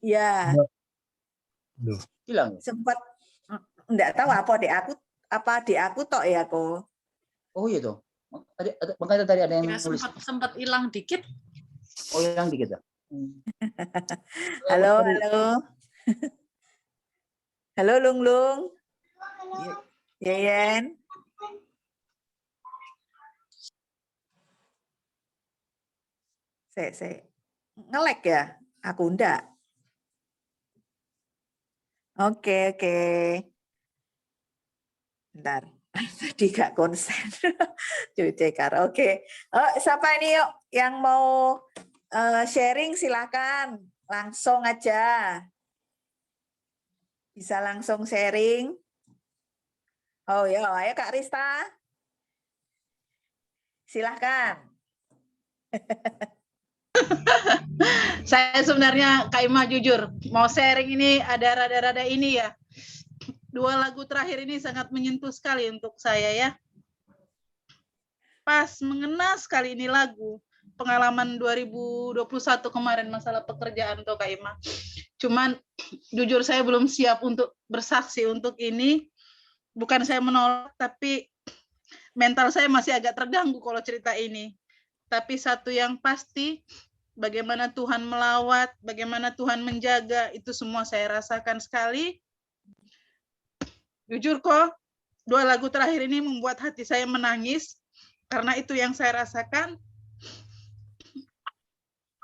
Ya. Loh. Hilang. Sempat enggak tahu apa di aku tok ya kok. Oh iya tuh. Makanya tadi ada yang Ya, nulis. sempat hilang dikit. Oh, hilang dikit ya. Halo. Halo Lung Lung. Yeyen. Saya ngelek ya? Aku enggak. Oke. Bentar. Tadi gak konsen. Cekar. Oke. Siapa ini yuk yang mau sharing silakan. Langsung aja. Bisa langsung sharing. Oh ya, ayo Kak Rista. Silahkan. Saya sebenarnya Kak Ima jujur mau sharing ini ada rada-rada ini ya. 2 lagu terakhir ini sangat menyentuh sekali untuk saya ya. Pas mengena sekali ini lagu. Pengalaman 2021 kemarin masalah pekerjaan tuh Kak Ima. Cuman jujur saya belum siap untuk bersaksi untuk ini. Bukan saya menolak, tapi mental saya masih agak terganggu kalau cerita ini. Tapi satu yang pasti, bagaimana Tuhan melawat, bagaimana Tuhan menjaga, itu semua saya rasakan sekali. Jujur kok, 2 lagu terakhir ini membuat hati saya menangis, karena itu yang saya rasakan.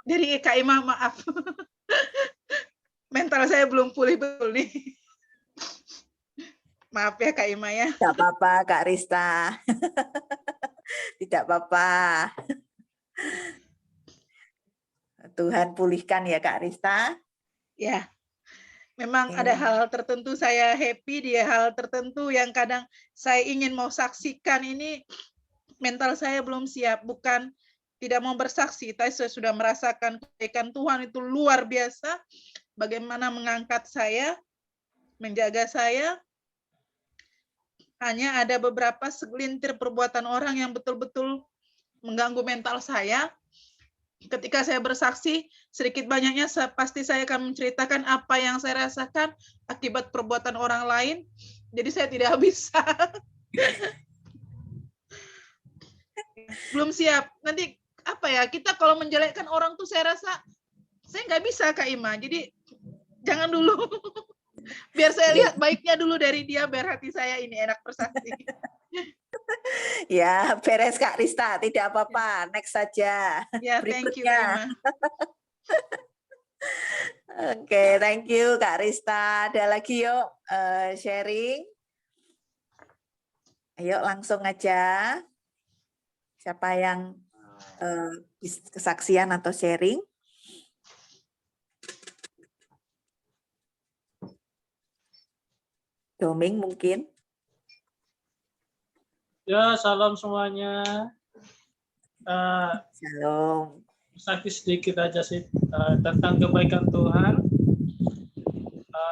Jadi Kak Ima, maaf. Mental saya belum pulih betul nih. Maaf ya Kak Ima ya. Tidak apa-apa Kak Rista. Tidak apa-apa. Tuhan pulihkan ya Kak Rista. Ya, memang ada hal-hal tertentu saya happy, di hal tertentu yang kadang saya ingin mau saksikan ini, mental saya belum siap. Bukan tidak mau bersaksi, tapi saya sudah merasakan kebaikan Tuhan itu luar biasa. Bagaimana mengangkat saya, menjaga saya. Hanya ada beberapa segelintir perbuatan orang yang betul-betul mengganggu mental saya. Ketika saya bersaksi, sedikit banyaknya pasti saya akan menceritakan apa yang saya rasakan akibat perbuatan orang lain. Jadi saya tidak bisa. Belum siap. Nanti apa ya, kita kalau menjelekkan orang tuh saya rasa saya nggak bisa Kak Ima. Jadi jangan dulu. Biar saya lihat baiknya dulu dari dia, biar hati saya ini enak bersaksi. Ya, beres Kak Rista, tidak apa-apa. Next saja. Ya, thank you, Kak Ima. Oke, thank you Kak Rista. Ada lagi yuk sharing. Ayo langsung aja. Siapa yang kesaksian atau sharing? Doming mungkin. Ya, salam semuanya. Shalom. Saksi sedikit aja sih tentang kebaikan Tuhan.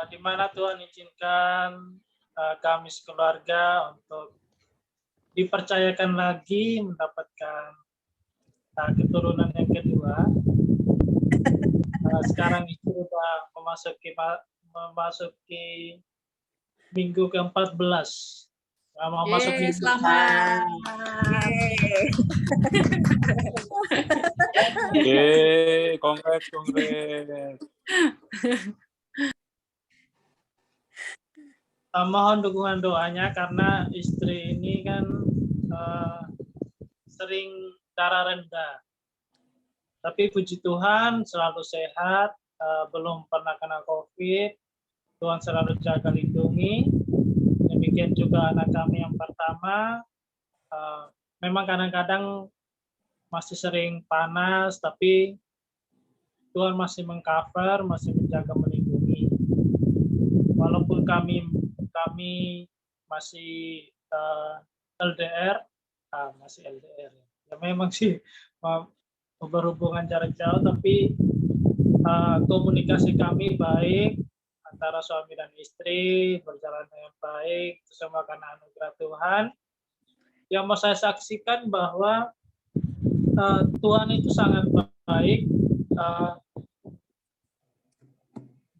Di mana Tuhan izinkan kami sekeluarga untuk dipercayakan lagi mendapatkan keturunan yang kedua. Sekarang itu sudah memasuki minggu ke-14. Masuk minggu. Selamat. Congrats. Mohon dukungan doanya karena istri ini kan sering darah rendah. Tapi puji Tuhan selalu sehat, belum pernah kena COVID. Tuhan selalu jaga lindungi. Demikian juga anak kami yang pertama, memang kadang-kadang masih sering panas, tapi Tuhan masih mengcover, masih menjaga melindungi. Walaupun kami masih LDR, masih LDR, ya memang sih berhubungan jarak jauh, tapi komunikasi kami baik. Antara suami dan istri berjalan dengan baik, itu semua karena anugerah Tuhan. Yang mau saya saksikan bahwa Tuhan itu sangat baik.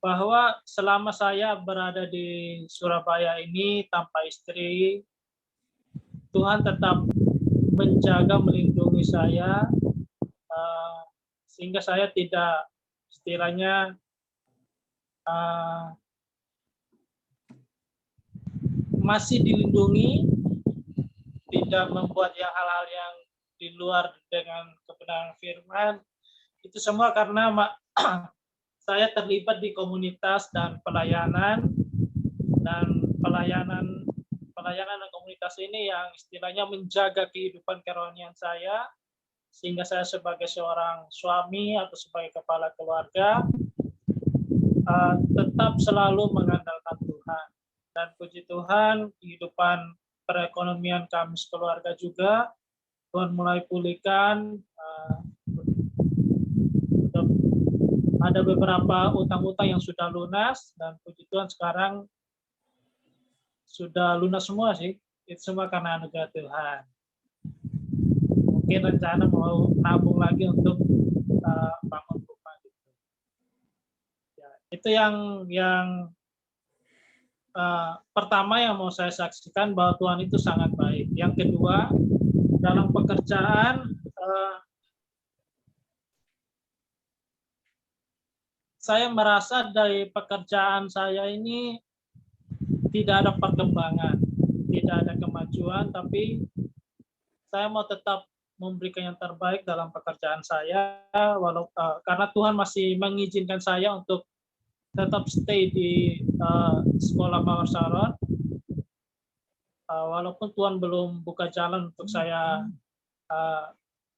bahwa selama saya berada di Surabaya ini tanpa istri, Tuhan tetap menjaga, melindungi saya, sehingga saya tidak istilahnya masih dilindungi, tidak membuat hal-hal yang di luar dengan kebenaran firman. Itu semua karena saya terlibat di komunitas dan pelayanan dan komunitas ini yang istilahnya menjaga kehidupan kerohanian saya, sehingga saya sebagai seorang suami atau sebagai kepala keluarga tetap selalu mengandalkan Tuhan. Dan puji Tuhan, kehidupan perekonomian kami sekeluarga juga Tuhan mulai pulihkan. Ada beberapa utang-utang yang sudah lunas, dan puji Tuhan sekarang sudah lunas semua sih. Itu semua karena anugerah Tuhan. Mungkin rencana mau nabung lagi untuk bangun rumah gitu. Ya, itu yang pertama yang mau saya saksikan, bahwa Tuhan itu sangat baik. Yang kedua, dalam pekerjaan saya merasa dari pekerjaan saya ini tidak ada perkembangan, tidak ada kemajuan, tapi saya mau tetap memberikan yang terbaik dalam pekerjaan saya, karena Tuhan masih mengizinkan saya untuk tetap stay di sekolah Mawar Saron, walaupun Tuhan belum buka jalan untuk saya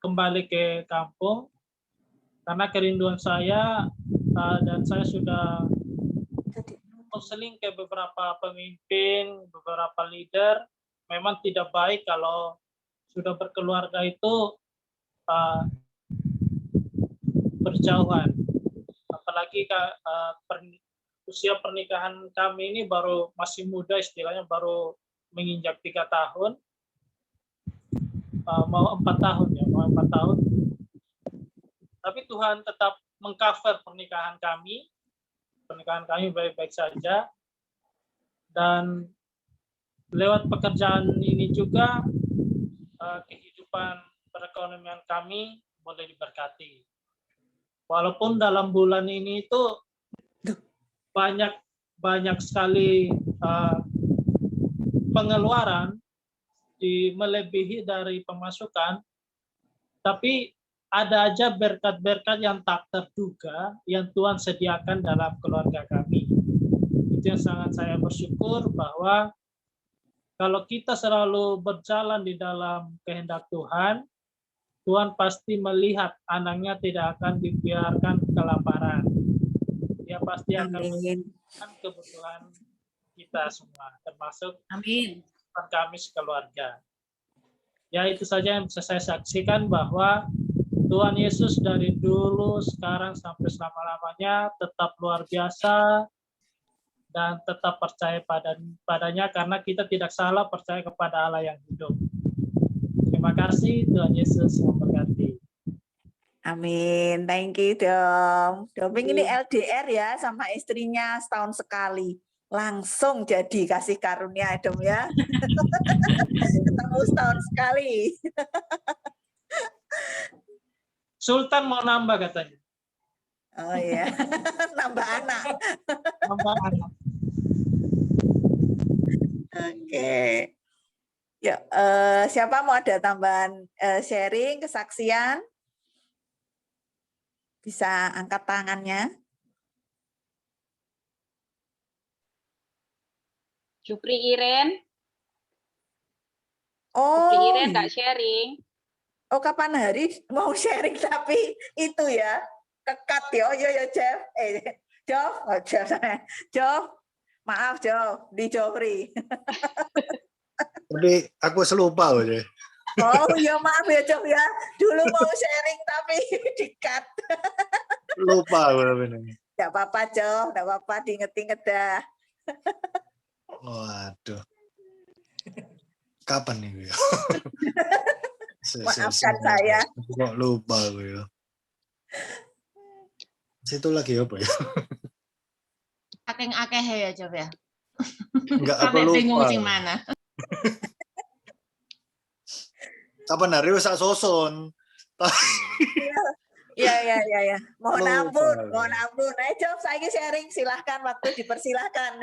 kembali ke kampung, karena kerinduan saya. Dan saya sudah konseling ke beberapa pemimpin, beberapa leader. Memang tidak baik kalau sudah berkeluarga itu berjauhan. Apalagi usia pernikahan kami ini masih muda, istilahnya baru menginjak 3 tahun, mau 4 tahun ya, mau 4 tahun. Tapi Tuhan tetap mengcover pernikahan kami baik-baik saja, dan lewat pekerjaan ini juga kehidupan perekonomian kami boleh diberkati. Walaupun dalam bulan ini itu banyak sekali pengeluaran melebihi dari pemasukan, tapi ada aja berkat-berkat yang tak terduga yang Tuhan sediakan dalam keluarga kami. Itu yang sangat saya bersyukur, bahwa kalau kita selalu berjalan di dalam kehendak Tuhan, Tuhan pasti melihat anaknya tidak akan dibiarkan kelaparan. Dia pasti akan memberikan kebutuhan kita semua, termasuk kami sekeluarga. Ya, itu saja yang bisa saya saksikan, bahwa Tuhan Yesus dari dulu, sekarang, sampai selama-lamanya tetap luar biasa, dan tetap percaya padanya, karena kita tidak salah percaya kepada Allah yang hidup. Terima kasih, Tuhan Yesus memberkati. Amin, thank you Dom. Doming ini LDR ya, sama istrinya setahun sekali. Langsung jadi kasih karunia Dom ya. Ketemu setahun sekali. Sultan mau nambah katanya. Oh iya, nambah anak. Nambah anak. Oke. Yuk, siapa mau ada tambahan sharing, kesaksian? Bisa angkat tangannya. Jupri Iren. Oh, Jupri Iren nggak sharing. oh kapan hari mau sharing, tapi itu ya kekat ya. Yo Jeff, Jeff, oh Jeff, maaf Jeff, di Jofri. Tapi aku selupa aja. Oh ya maaf ya Jeff ya, dulu mau sharing tapi di-cut. Lupa aku tapi. Tidak apa-apa Jeff, tidak apa-apa, diinget-inget dah. Waduh. Kapan nih? Maafkan saya. Kok lupa gue ya. Situ lagi apa ya? saking akeh ya Job ya. Enggak, aku Sampai bingung lupa. sing mana. Kapan hari wis sak soson. Iya. Mohon Lupa. ampun, mohon ampun. Ayo Job, saiki sharing, silahkan, waktu dipersilahkan.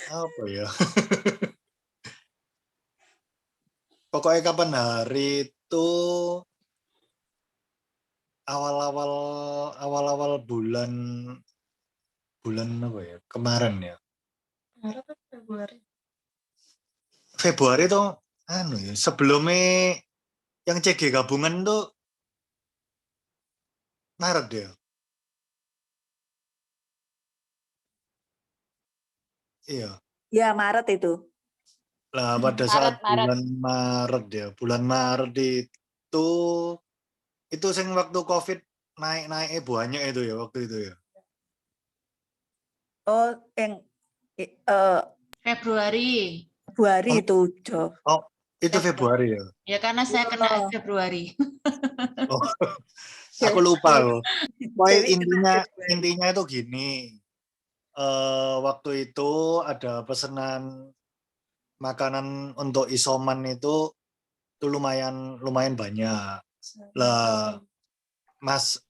Apa ya? Pokoknya kapan hari itu awal-awal bulan apa ya? Kemarin ya. Maret atau Februari? Februari tuh anu ya, sebelumnya yang CG gabungan tuh Maret ya. Iya. Ya, Maret itu. Lah pada saat Maret. bulan Maret itu sing waktu Covid naik banyak itu ya waktu itu ya. Oh, yang Februari. Februari Oh. itu, Job. Oh, itu Februari ya. Ya karena saya kena Februari. Oh, aku lupa loh. Pokoknya Dewi kena Februari. intinya itu gini. Waktu itu ada pesanan makanan untuk isoman itu lumayan banyak. Lah, Mas,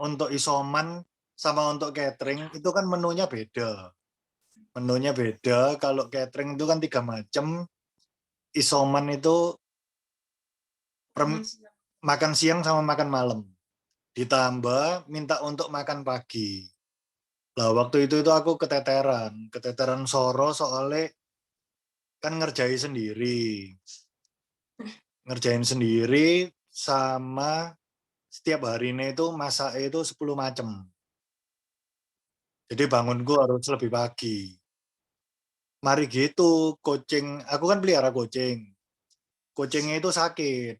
untuk isoman sama untuk catering itu kan menunya beda. Kalau catering itu kan 3 macam. Isoman itu makan siang sama makan malam. Ditambah minta untuk makan pagi. Lah waktu itu aku keteteran soro soalnya kan ngerjain sendiri sama setiap harinya itu masak itu 10 macam. Jadi bangunku harus lebih pagi. Mari gitu, aku kan pelihara kucing. Kucingnya itu sakit.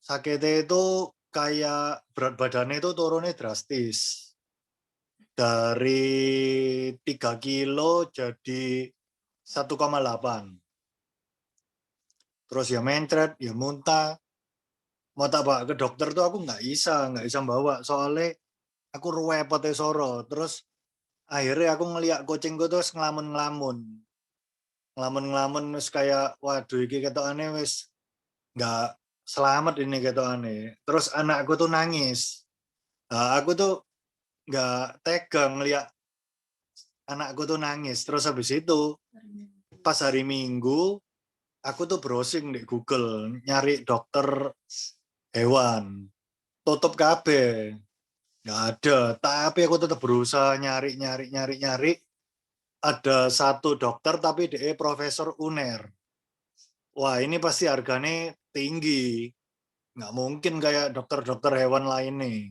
Sakitnya itu kayak berat badannya itu turunnya drastis. Dari 3 kilo jadi 1,8. Terus ya mencret, ya muntah. Mau tak bawa ke dokter tuh aku nggak bisa bawa. Soalnya aku repot soro. Terus akhirnya aku ngeliat kucingku terus ngelamun wis kayak waduh iki ketokane wis nggak selamat ini ketokane. Terus anakku tuh nangis. Nah, aku tuh nggak tega ngeliat anakku tuh nangis. Terus habis itu pas hari Minggu aku tuh browsing di Google nyari dokter hewan. Tutup kabeh. Nggak ada, tapi aku tetap berusaha nyari. Ada satu dokter tapi dia profesor UNER. Wah, ini pasti harganya tinggi. Nggak mungkin kayak dokter-dokter hewan lain nih.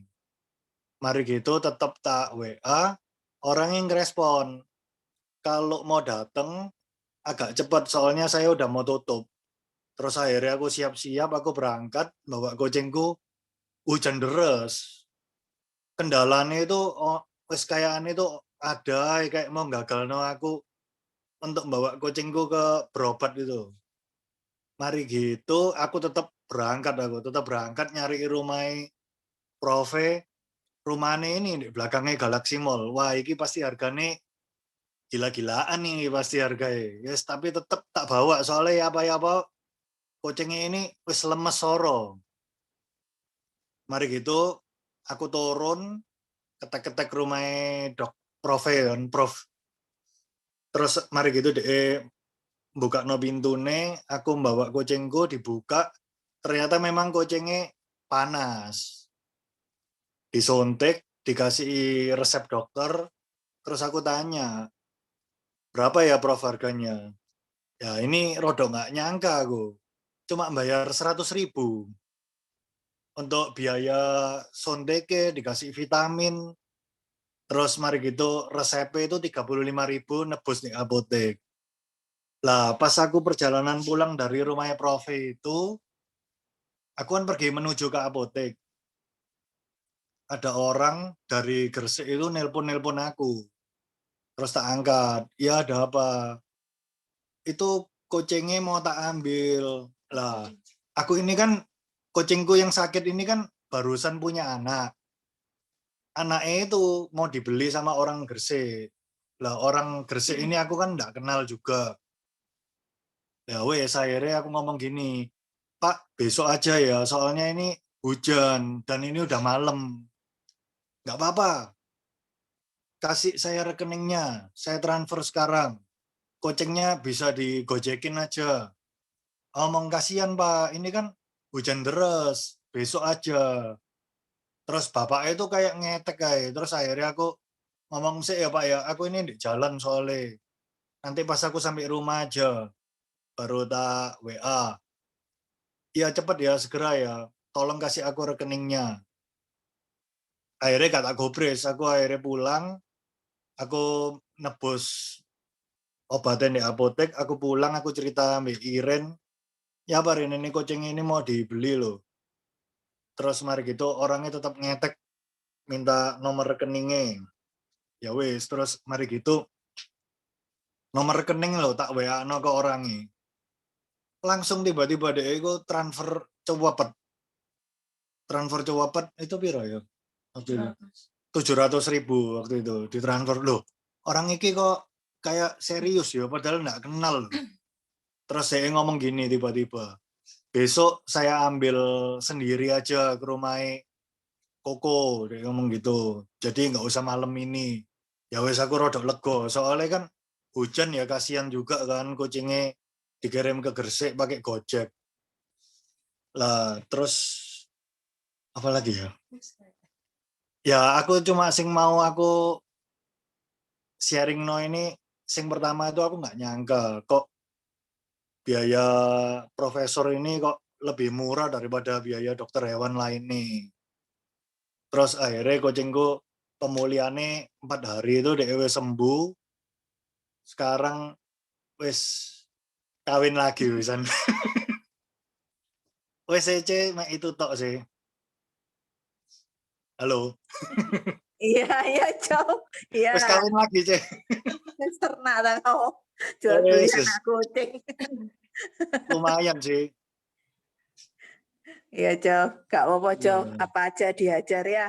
Mari gitu tetap tak WA, orang yang respon. Kalau mau datang agak cepat soalnya saya udah mau tutup. Terus akhirnya aku siap-siap, aku berangkat bawa kucingku, hujan deras. Kendalanya itu wis kayaan itu ada kayak mau gagalno aku untuk bawa kucingku ke berobat itu. Mari gitu aku tetap berangkat nyari rumah Profe. Rumahnya ini di belakangnya Galaxy Mall. Wah, ini pasti harganya gila-gilaan nih pasti harganya. Yes, tapi tetap tak bawa soalnya apa kucingnya ini wis lemes soro. Mari gitu aku turun ketek-ketek rumah Prof. Terus mari gitu buka no pintune, aku membawa kucingku dibuka, ternyata memang kucingnya panas. Disuntik, dikasih resep dokter, terus aku tanya, berapa ya Prof harganya? Ya ini rodok nggak nyangka aku, cuma bayar 100.000. Untuk biaya suntiknya, dikasih vitamin, terus mari gitu resepnya itu 35.000 nebus di apotek. Lah pas aku perjalanan pulang dari rumahnya Prof itu, aku kan pergi menuju ke apotek. Ada orang dari Gresik itu nelpon aku. Terus tak angkat, ya ada apa? Itu kucingnya mau tak ambil. Lah, aku ini kan kucingku yang sakit ini kan barusan punya anak. anaknya itu mau dibeli sama orang Gresik. Lah orang Gresik ini aku kan nggak kenal juga. Ya wes akhirnya aku ngomong gini, Pak besok aja ya, soalnya ini hujan dan ini udah malam. Nggak apa-apa, kasih saya rekeningnya, saya transfer sekarang. Gocengnya bisa digojekin aja. Ngomong kasihan Pak, ini kan hujan deras, besok aja. Terus bapaknya itu kayak ngetek kayak, terus akhirnya aku ngomong sih ya Pak ya, aku ini di jalan soalnya. Nanti pas aku sampai rumah aja, baru tak WA. Iya cepet ya, segera ya. Tolong kasih aku rekeningnya. Akhirnya gak tak gobres, aku akhirnya pulang, aku nebus obatnya di apotek, aku pulang, aku cerita sama Iren, ya Pak Rin, ini kucing ini mau dibeli loh. Terus mari gitu orangnya tetap ngetek minta nomor rekeningnya. Ya wis, terus mari gitu nomor rekening lo tak WA no ke orangnya. Langsung tiba-tiba deh aku transfer cewapet. Transfer cewapet itu piro ya? Waktu itu 700.000 waktu itu ditransfer loh. Orang iki kok kayak serius ya padahal nggak kenal loh. Terus saya ngomong gini tiba-tiba. Besok saya ambil sendiri aja ke rumah Koko, dia ngomong gitu. Jadi nggak usah malam ini. Ya wes aku rodok lego. Soalnya kan hujan ya kasihan juga kan kucingnya dikirim ke Gresik pakai Gojek. Lah terus apa lagi ya? Ya aku cuma sing mau aku sharing no ini sing pertama itu aku nggak nyangka kok biaya profesor ini kok lebih murah daripada biaya dokter hewan lain nih. Terus akhirnya kucingku pemulihannya 4 hari itu dia wis sembuh. Sekarang wis kawin lagi wisan. Wis ece mek itu tok sih. Halo. Iya, iya, Cok. Iya, Wis kawin lagi, Cek. wis ternak ta kau. Jual beli Wis, wis. anak kucing. Lumayan sih. Iya, Cok. Gak apa-apa, Cok. Iya. Apa aja diajar ya.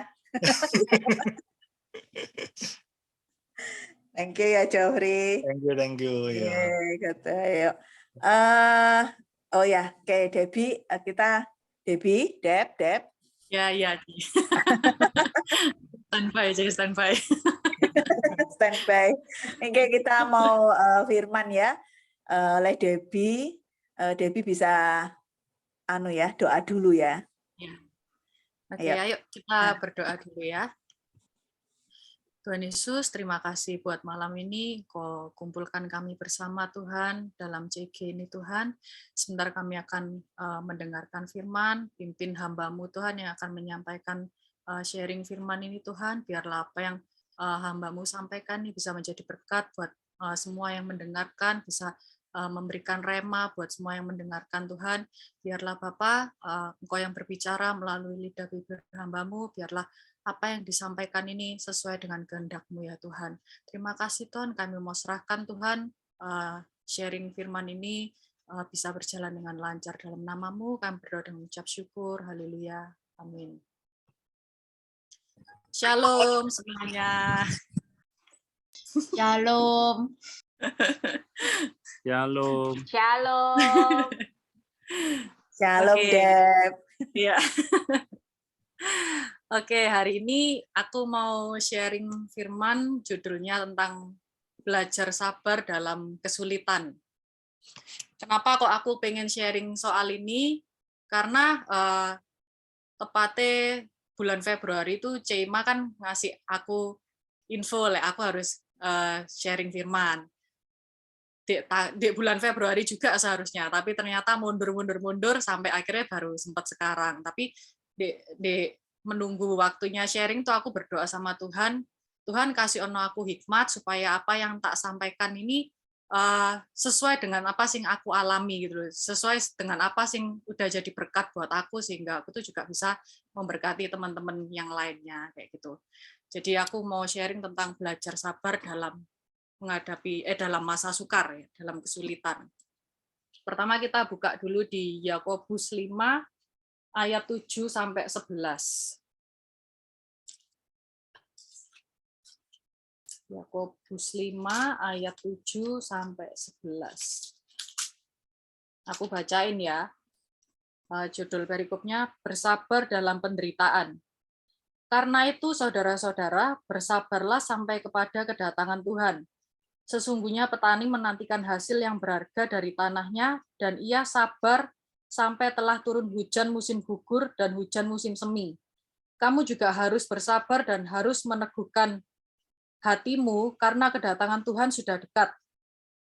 Thank you ya, Jofri. Thank you ya. Kata yuk. Oh ya, kayak Debbie, kita Deb. Ya, ya. Standby, jadi standby. Standby. Oke, kita mau firman ya. Oleh Debbie, Debbie bisa doa dulu ya. Ya. Oke, ayo kita berdoa dulu ya. Tuhan Yesus, terima kasih buat malam ini. Kau kumpulkan kami bersama Tuhan dalam CG ini Tuhan. Sebentar kami akan mendengarkan firman, pimpin hamba-Mu Tuhan yang akan menyampaikan sharing firman ini Tuhan. Biarlah apa yang hamba-Mu sampaikan ini bisa menjadi berkat buat semua yang mendengarkan, bisa memberikan rema buat semua yang mendengarkan Tuhan. Biarlah Bapa, Engkau yang berbicara melalui lidah bibir hamba-Mu, biarlah apa yang disampaikan ini sesuai dengan kehendak-Mu ya Tuhan. Terima kasih Tuhan, kami mau serahkan Tuhan, sharing firman ini bisa berjalan dengan lancar dalam nama-Mu, kami berdoa dengan ucap syukur, haleluya, amin. Shalom semuanya. Shalom. Shalom. Shalom. Shalom, Oke. Deb. Iya. Oke, hari ini aku mau sharing firman judulnya tentang belajar sabar dalam kesulitan. Kenapa kok aku pengen sharing soal ini? Karena tepatnya bulan Februari itu Cima kan ngasih aku info, aku harus sharing firman. Di bulan Februari juga seharusnya, tapi ternyata mundur sampai akhirnya baru sempat sekarang. Tapi di menunggu waktunya sharing tuh aku berdoa sama Tuhan, Tuhan kasih ono aku hikmat supaya apa yang tak sampaikan ini sesuai dengan apa sing aku alami gitu, sesuai dengan apa sing udah jadi berkat buat aku sehingga aku tuh juga bisa memberkati teman-teman yang lainnya kayak gitu. Jadi aku mau sharing tentang belajar sabar dalam menghadapi dalam masa sukar ya, dalam kesulitan. Pertama kita buka dulu di Yakobus 5 ayat 7 sampai 11. Yakobus 5 ayat 7 sampai 11. Aku bacain ya. Judul perikopnya bersabar dalam penderitaan. Karena itu saudara-saudara, bersabarlah sampai kepada kedatangan Tuhan. Sesungguhnya petani menantikan hasil yang berharga dari tanahnya, dan ia sabar sampai telah turun hujan musim gugur dan hujan musim semi. Kamu juga harus bersabar dan harus meneguhkan hatimu, karena kedatangan Tuhan sudah dekat.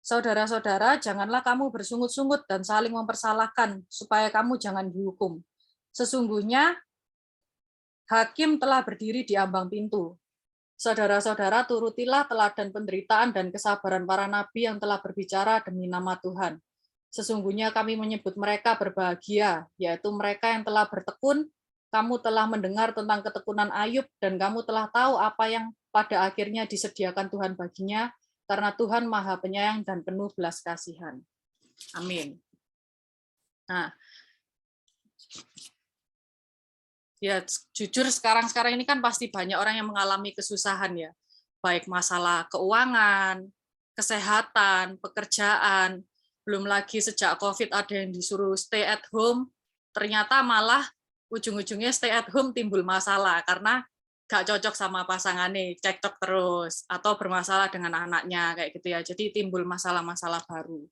Saudara-saudara, janganlah kamu bersungut-sungut dan saling mempersalahkan, supaya kamu jangan dihukum. Sesungguhnya, hakim telah berdiri di ambang pintu. Saudara-saudara, turutilah teladan penderitaan dan kesabaran para nabi yang telah berbicara demi nama Tuhan. Sesungguhnya kami menyebut mereka berbahagia, yaitu mereka yang telah bertekun. Kamu telah mendengar tentang ketekunan Ayub, dan kamu telah tahu apa yang pada akhirnya disediakan Tuhan baginya, karena Tuhan Maha Penyayang dan penuh belas kasihan. Amin. Nah, ya jujur sekarang ini kan pasti banyak orang yang mengalami kesusahan ya, baik masalah keuangan, kesehatan, pekerjaan, belum lagi sejak COVID ada yang disuruh stay at home, ternyata malah ujung-ujungnya stay at home timbul masalah karena gak cocok sama pasangannya, cekcok terus, atau bermasalah dengan anaknya, kayak gitu ya. Jadi timbul masalah-masalah baru.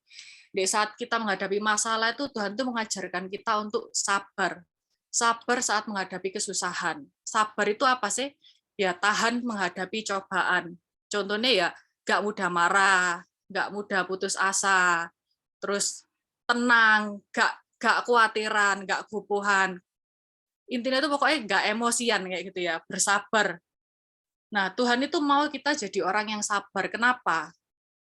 Di saat kita menghadapi masalah itu, Tuhan tuh mengajarkan kita untuk sabar. Sabar saat menghadapi kesusahan. Sabar itu apa sih? Ya tahan menghadapi cobaan. Contohnya ya, gak mudah marah, gak mudah putus asa, terus tenang, gak khawatiran, gak gupuhan. Intinya itu pokoknya nggak emosian kayak gitu ya, bersabar. Nah, Tuhan itu mau kita jadi orang yang sabar. Kenapa?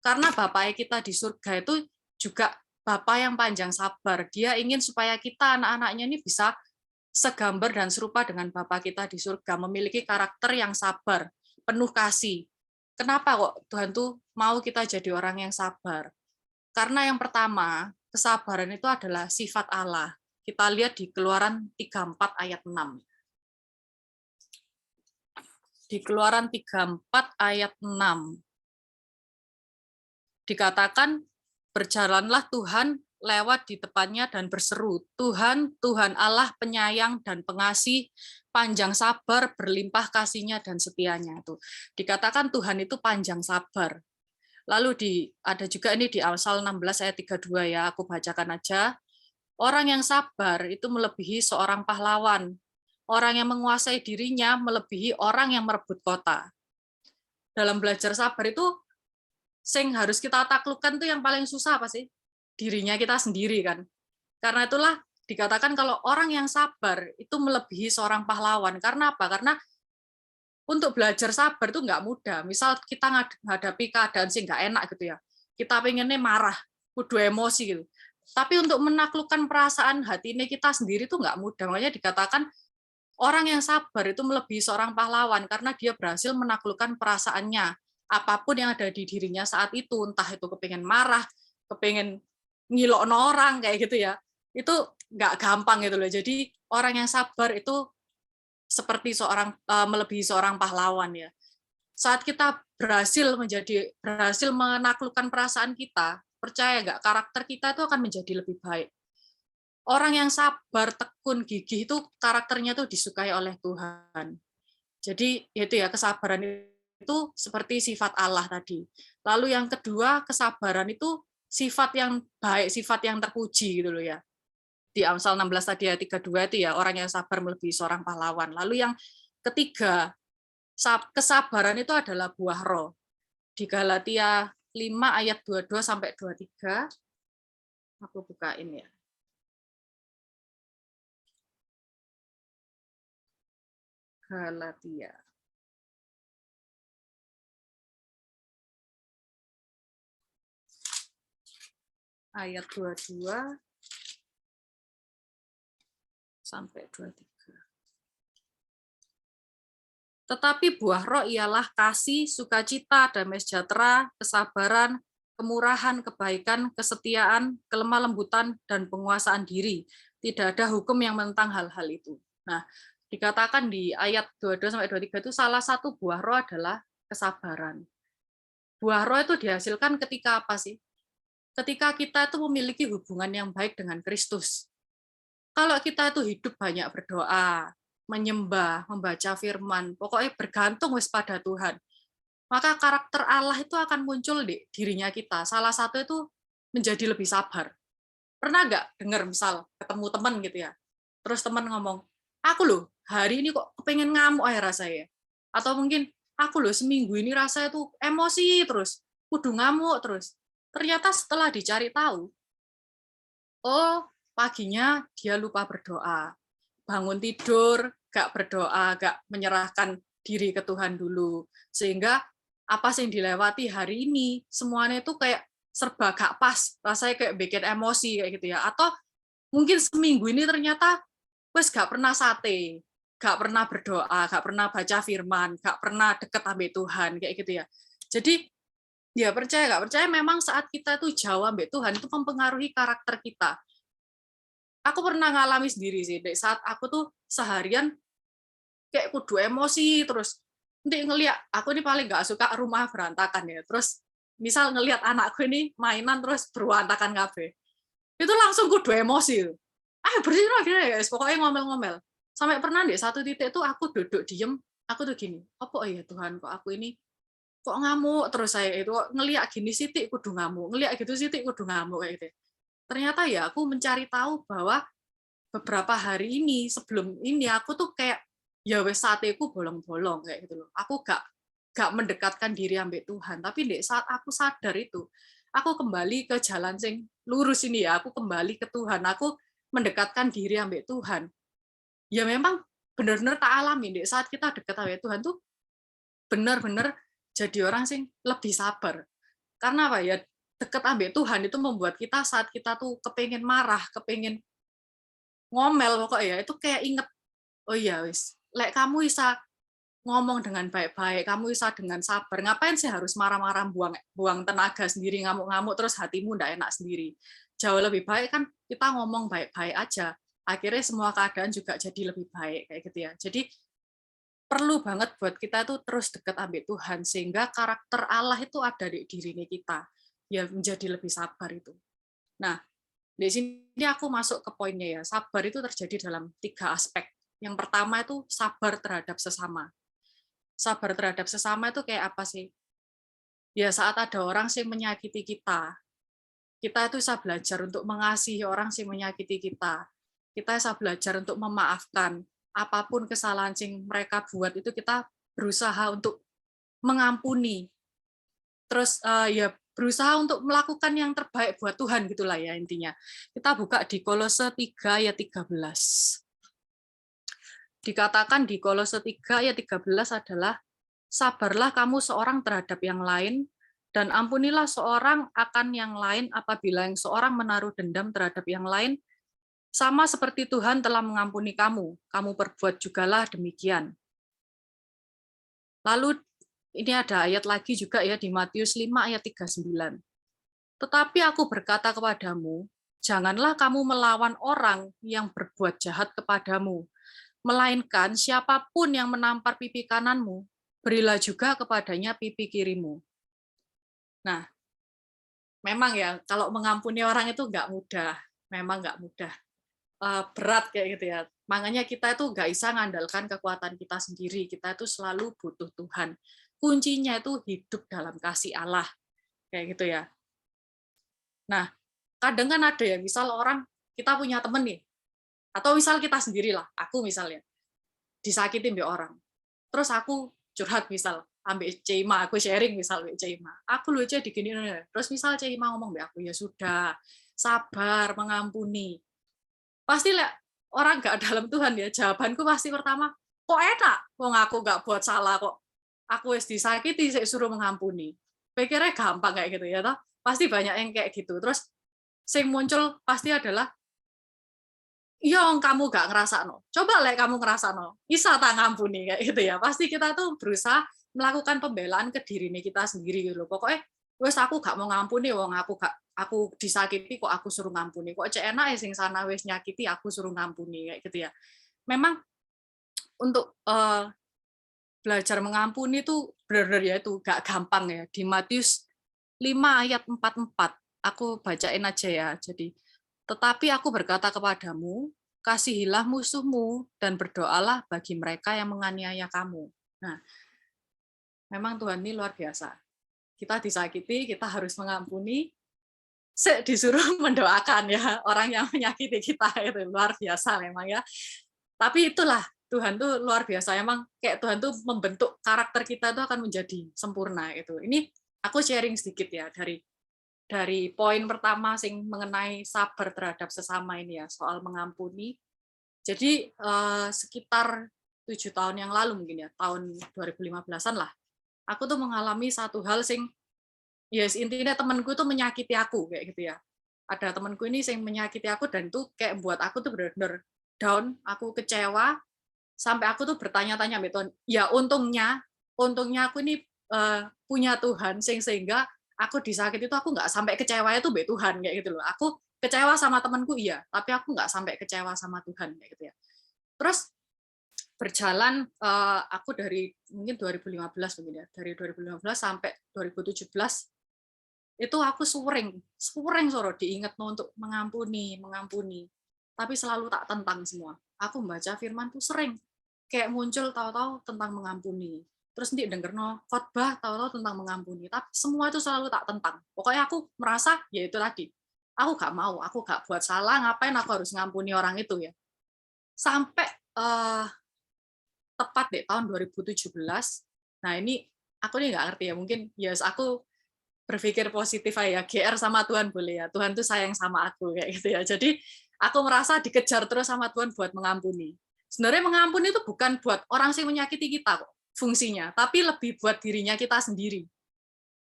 Karena Bapa kita di surga itu juga Bapa yang panjang sabar. Dia ingin supaya kita anak-anaknya ini bisa segambar dan serupa dengan Bapa kita di surga, memiliki karakter yang sabar, penuh kasih. Kenapa kok Tuhan tuh mau kita jadi orang yang sabar? Karena yang pertama, kesabaran itu adalah sifat Allah. Kita lihat di Keluaran 34 ayat 6. Di Keluaran 34 ayat 6. Dikatakan, berjalanlah Tuhan lewat di depannya dan berseru, Tuhan, Tuhan Allah penyayang dan pengasih, panjang sabar, berlimpah kasihnya dan setianya. Itu dikatakan Tuhan itu panjang sabar. Lalu ada juga ini di Amsal 16 ayat 32 ya, aku bacakan aja. Orang yang sabar itu melebihi seorang pahlawan. Orang yang menguasai dirinya melebihi orang yang merebut kota. Dalam belajar sabar itu, sing harus kita taklukkan tuh yang paling susah apa sih? Dirinya kita sendiri kan. Karena itulah dikatakan kalau orang yang sabar itu melebihi seorang pahlawan. Karena apa? Karena untuk belajar sabar itu nggak mudah. Misal kita menghadapi keadaan sih nggak enak gitu ya. Kita pengennya marah, kudu emosi gitu. Tapi untuk menaklukkan perasaan hati ini kita sendiri itu nggak mudah. Makanya dikatakan orang yang sabar itu melebihi seorang pahlawan karena dia berhasil menaklukkan perasaannya. Apapun yang ada di dirinya saat itu, entah itu kepengen marah, kepengen ngilokno orang kayak gitu ya. Itu nggak gampang gitu loh. Jadi orang yang sabar itu seperti melebihi seorang pahlawan ya. Saat kita berhasil menaklukkan perasaan kita, percaya nggak, karakter kita itu akan menjadi lebih baik. Orang yang sabar, tekun, gigih itu karakternya tuh disukai oleh Tuhan. Jadi itu ya, kesabaran itu seperti sifat Allah tadi. Lalu yang kedua, kesabaran itu sifat yang baik, sifat yang terpuji gitu loh ya. Di Amsal 16 tadi ayat 32 itu ya, orang yang sabar melebihi seorang pahlawan. Lalu yang ketiga, kesabaran itu adalah buah roh. Di Galatia 5 ayat 22 sampai 23. Aku bukain ya. Galatia. Ayat 22 sampai 23. Tetapi buah roh ialah kasih, sukacita, damai sejahtera, kesabaran, kemurahan, kebaikan, kesetiaan, kelemah lembutan, dan penguasaan diri. Tidak ada hukum yang menentang hal-hal itu. Nah, dikatakan di ayat 22-23 itu salah satu buah roh adalah kesabaran. buah roh itu dihasilkan ketika apa sih? Ketika kita itu memiliki hubungan yang baik dengan Kristus. Kalau kita itu hidup banyak berdoa, menyembah, membaca firman, pokoknya bergantung wis pada Tuhan, maka karakter Allah itu akan muncul di dirinya kita. Salah satu itu menjadi lebih sabar. Pernah nggak dengar misal ketemu teman gitu ya, terus teman ngomong, aku loh hari ini kok kepengen ngamuk aja rasanya. Atau mungkin, aku loh seminggu ini rasanya tuh emosi terus, kudu ngamuk terus. Ternyata setelah dicari tahu, oh paginya dia lupa berdoa. Bangun tidur, gak berdoa, gak menyerahkan diri ke Tuhan dulu. Sehingga apa sih yang dilewati hari ini, semuanya itu kayak serba gak pas, rasanya kayak bikin emosi kayak gitu ya. Atau mungkin seminggu ini ternyata wes gak pernah sate, gak pernah berdoa, gak pernah baca firman, gak pernah deket sama Tuhan kayak gitu ya. Jadi ya percaya gak percaya memang saat kita tuh jauh sama Tuhan itu mempengaruhi karakter kita. Aku pernah ngalami sendiri sih, saat aku tuh seharian kayak kudu emosi terus. Nanti ngeliat, aku ini paling gak suka rumah berantakan ya. Terus misal ngelihat anakku ini mainan terus berantakan kabeh. Itu langsung kudu emosi. Bersihin lagi ya, pokoknya ngomel-ngomel. Sampai pernah di satu titik tuh aku duduk diem, aku tuh gini, apa ya Tuhan kok aku ini kok ngamuk terus saya itu ngeliat gini sitik kudu ngamuk, ngeliat gitu sitik kudu ngamuk kayak gitu. Ternyata ya aku mencari tahu bahwa beberapa hari ini sebelum ini aku tuh kayak ya wes sateku bolong-bolong kayak gitu loh. Aku gak mendekatkan diri ambek Tuhan, tapi di saat aku sadar itu, aku kembali ke jalan sing lurus ini ya, aku kembali ke Tuhan, aku mendekatkan diri ambek Tuhan. Ya memang benar-benar tak alami di saat kita dekat ambek Tuhan tuh benar-benar jadi orang sing lebih sabar. Karena apa ya? Dekat ambek Tuhan itu membuat kita saat kita tuh kepengen marah, kepengen ngomel pokoknya itu kayak inget, oh iya wis, lek kamu bisa ngomong dengan baik-baik, kamu bisa dengan sabar, ngapain sih harus marah-marah, buang tenaga sendiri, ngamuk-ngamuk terus hatimu ndak enak sendiri. Jauh lebih baik kan kita ngomong baik-baik aja, akhirnya semua keadaan juga jadi lebih baik kayak gitu ya. Jadi perlu banget buat kita tuh terus dekat ambek Tuhan sehingga karakter Allah itu ada di diri kita. Ya menjadi lebih sabar itu. Nah, di sini aku masuk ke poinnya ya. Sabar itu terjadi dalam 3 aspek. Yang pertama itu sabar terhadap sesama. Sabar terhadap sesama itu kayak apa sih? Ya saat ada orang yang menyakiti kita itu bisa belajar untuk mengasihi orang yang menyakiti kita. Kita bisa belajar untuk memaafkan. Apapun kesalahan yang mereka buat itu kita berusaha untuk mengampuni. Terus ya berusaha untuk melakukan yang terbaik buat Tuhan gitulah ya intinya. Kita buka di Kolose 3 ayat 13. Dikatakan di Kolose 3 ayat 13 adalah sabarlah kamu seorang terhadap yang lain dan ampunilah seorang akan yang lain apabila yang seorang menaruh dendam terhadap yang lain sama seperti Tuhan telah mengampuni kamu perbuat jugalah demikian. Lalu ini ada ayat lagi juga ya di Matius 5 ayat 39. Tetapi aku berkata kepadamu, janganlah kamu melawan orang yang berbuat jahat kepadamu, melainkan siapapun yang menampar pipi kananmu, berilah juga kepadanya pipi kirimu. Nah, memang ya kalau mengampuni orang itu nggak mudah, memang nggak mudah, berat kayak gitu ya. Makanya kita itu nggak bisa ngandalkan kekuatan kita sendiri, kita itu selalu butuh Tuhan. Kuncinya itu hidup dalam kasih Allah kayak gitu ya. Nah, kadang kan ada ya, misal orang kita punya temen nih, atau misal kita sendirilah, aku misalnya disakitin oleh orang, terus aku curhat misal, ambil Cima, aku sharing misal ambil Cima, aku lu aja digini, terus misal Cima ngomong be aku ya sudah, sabar, mengampuni, pasti lah orang nggak dalam Tuhan ya, jawabanku pasti pertama, kok enak, wong aku nggak buat salah kok. Aku wis disakiti saya suruh mengampuni. Pikirnya gampang kayak gitu ya toh. Pasti banyak yang kayak gitu. Terus sing muncul pasti adalah iya kamu gak ngerasano. Coba lah kamu ngerasano. Bisa tak ngampuni kayak gitu ya. Pasti kita tuh berusaha melakukan pembelaan ke diri kita sendiri gitu loh. Pokoknya wes aku gak mau ngampuni wong aku disakiti kok aku suruh ngampuni. Kok cek enak ya sing sana wes nyakiti aku suruh ngampuni kayak gitu ya. Memang untuk belajar mengampuni itu benar-benar ya itu gak gampang ya. Di Matius 5 ayat 44, aku bacain aja ya. Jadi, tetapi aku berkata kepadamu, kasihilah musuhmu dan berdoalah bagi mereka yang menganiaya kamu. Nah, memang Tuhan ini luar biasa. Kita disakiti, kita harus mengampuni, disuruh mendoakan ya orang yang menyakiti kita, itu luar biasa memang ya. Tapi itulah Tuhan tuh luar biasa, emang kayak Tuhan tuh membentuk karakter kita tuh akan menjadi sempurna itu. Ini aku sharing sedikit ya dari poin pertama sing mengenai sabar terhadap sesama ini ya, soal mengampuni. Jadi sekitar 7 tahun yang lalu mungkin ya, tahun 2015-an lah, aku tuh mengalami satu hal sing yes, intinya temanku tuh menyakiti aku kayak gitu ya. Ada temanku ini yang menyakiti aku dan itu kayak buat aku tuh benar-benar down, aku kecewa sampai aku tuh bertanya-tanya mbak Tuhan. Ya untungnya aku ini punya Tuhan sehingga aku disakiti itu aku nggak sampai kecewa itu mbak Tuhan kayak gitu loh. Aku kecewa sama temanku iya, tapi aku nggak sampai kecewa sama Tuhan kayak gitu ya. Terus berjalan aku dari mungkin 2015 mungkin ya, dari 2015 sampai 2017 itu aku sering soro diingat untuk mengampuni, tapi selalu tak tentang semua. Aku membaca firman tuh sering kayak muncul tahu-tahu tentang mengampuni, terus nanti dengerno khotbah tahu-tahu tentang mengampuni, tapi semua itu selalu tak tentang. Pokoknya aku merasa ya itu tadi, aku gak mau, aku gak buat salah, ngapain aku harus ngampuni orang itu ya. Sampai tepat deh tahun 2017. Nah ini aku nih nggak ngerti ya, mungkin yes aku berpikir positif aja, GR sama Tuhan boleh ya, Tuhan tuh sayang sama aku kayak gitu ya. Jadi aku merasa dikejar terus sama Tuhan buat mengampuni. Sebenarnya mengampuni itu bukan buat orang yang menyakiti kita kok fungsinya, tapi lebih buat dirinya kita sendiri.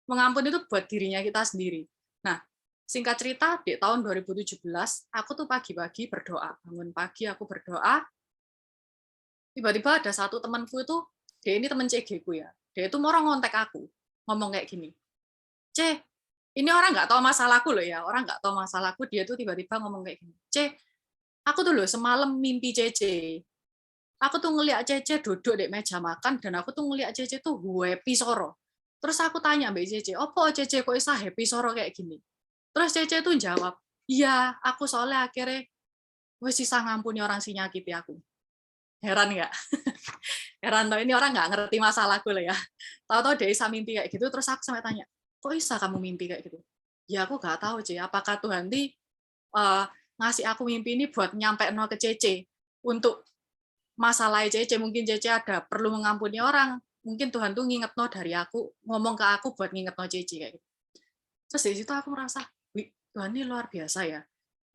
Mengampuni itu buat dirinya kita sendiri. Nah, singkat cerita di tahun 2017 aku tuh pagi-pagi berdoa, bangun pagi aku berdoa. Tiba-tiba ada satu temanku itu, dia ini teman CG ku ya, dia itu mau ngontek aku, ngomong kayak gini, C, ini orang nggak tahu masalahku loh ya, orang nggak tahu masalahku, dia tuh tiba-tiba ngomong kayak gini, C, aku tuh loh semalam mimpi Cece, aku tuh ngeliat Cece duduk di meja makan, dan aku tuh ngeliat Cece tuh happy soro. Terus aku tanya Mbak Cece, opo Cece kok bisa happy soro kayak gini? Terus Cece tuh jawab, iya, aku soalnya akhirnya wis sisa ngampuni orang sing nyakiti aku. Heran nggak? Heran tuh, ini orang nggak ngerti masalahku lah ya. Tahu-tahu dia bisa mimpi kayak gitu, terus aku sampai tanya, kok bisa kamu mimpi kayak gitu? Ya aku nggak tahu C, apakah Tuhan ngasih aku mimpi ini buat nyampe no ke Cece untuk masalah Cece, mungkin Cece ada perlu mengampuni orang, mungkin Tuhan tuh nginget no dari aku, ngomong ke aku buat nginget no Cece kayak gitu. Terus dari situ aku merasa, wih Tuhan ini luar biasa ya,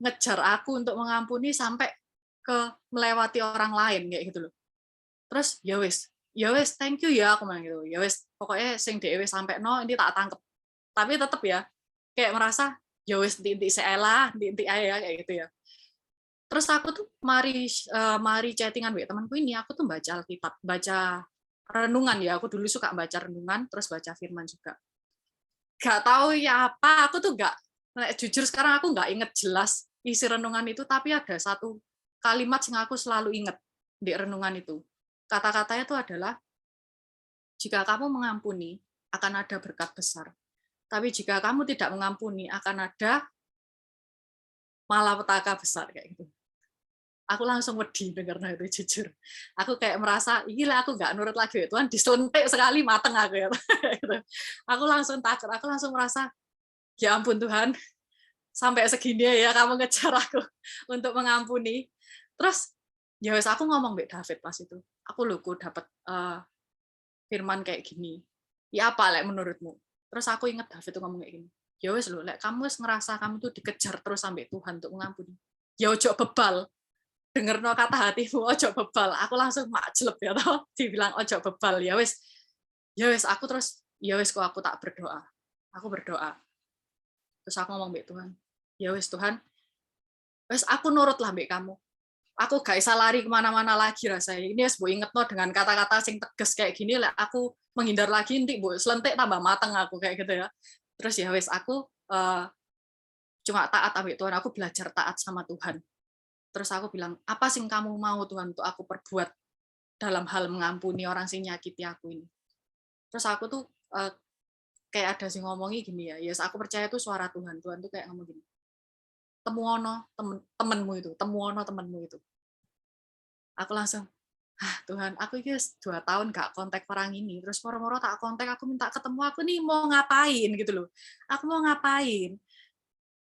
ngejar aku untuk mengampuni sampai ke melewati orang lain kayak gitu loh. Terus ya wes thank you ya aku bilang gitu. Ya wes pokoknya sing dhewe sampai no ini tak tangkep. Tapi tetap ya kayak merasa ya wes inti seelah, inti aja kayak gitu ya. Terus aku tuh mari chattingan with temanku ini, aku tuh baca Alkitab, baca renungan ya. Aku dulu suka baca renungan, terus baca firman juga. Gak tahu ya apa, aku tuh jujur sekarang aku nggak inget jelas isi renungan itu, tapi ada satu kalimat yang aku selalu ingat di renungan itu. Kata-katanya itu adalah, jika kamu mengampuni, akan ada berkat besar. Tapi jika kamu tidak mengampuni, akan ada malapetaka besar. Kayak gitu. Aku langsung wedi dengarnya itu, jujur. Aku kayak merasa, gila aku nggak nurut lagi. Tuhan diselentik sekali mateng aku. Ya. Aku langsung takut, aku langsung merasa, ya ampun Tuhan, sampai segini ya kamu ngejar aku untuk mengampuni. Terus ya wes aku ngomong Mbak David pas itu, aku dapat firman kayak gini, ya apa lek menurutmu? Terus aku ingat David tuh ngomong kayak gini, ya wes lo lek kamu ngerasa kamu tuh dikejar terus sampai Tuhan untuk mengampuni, ya ojo bebal, denger no kata hatimu, ojo bebal. Aku langsung makjelep ya toh, dibilang ojo bebal. Ya wes aku terus ya wes kok aku tak berdoa, aku berdoa, terus aku ngomong Mbak Tuhan, ya wes Tuhan, wes aku nurut lah Mbak kamu. Aku gak bisa lari kemana-mana lagi rasanya. Ini harus inget no dengan kata-kata sing tegas kayak gini lah. Aku menghindar lagi nanti bu selentik tambah mateng aku kayak gitu ya. Terus ya wes aku cuma taat ambil Tuhan. Aku belajar taat sama Tuhan. Terus aku bilang apa sing kamu mau Tuhan untuk aku perbuat dalam hal mengampuni orang sing nyakiti aku ini. Terus aku tuh kayak ada sih ngomongi gini ya, yes aku percaya tuh suara Tuhan. Tuhan tuh kayak ngomong gini, temuono temenmu itu, temuono temenmu itu. Aku langsung, Tuhan, aku ini 2 tahun gak kontak orang ini, terus moro-moro tak kontak, aku minta ketemu, aku nih mau ngapain gitu loh. Aku mau ngapain.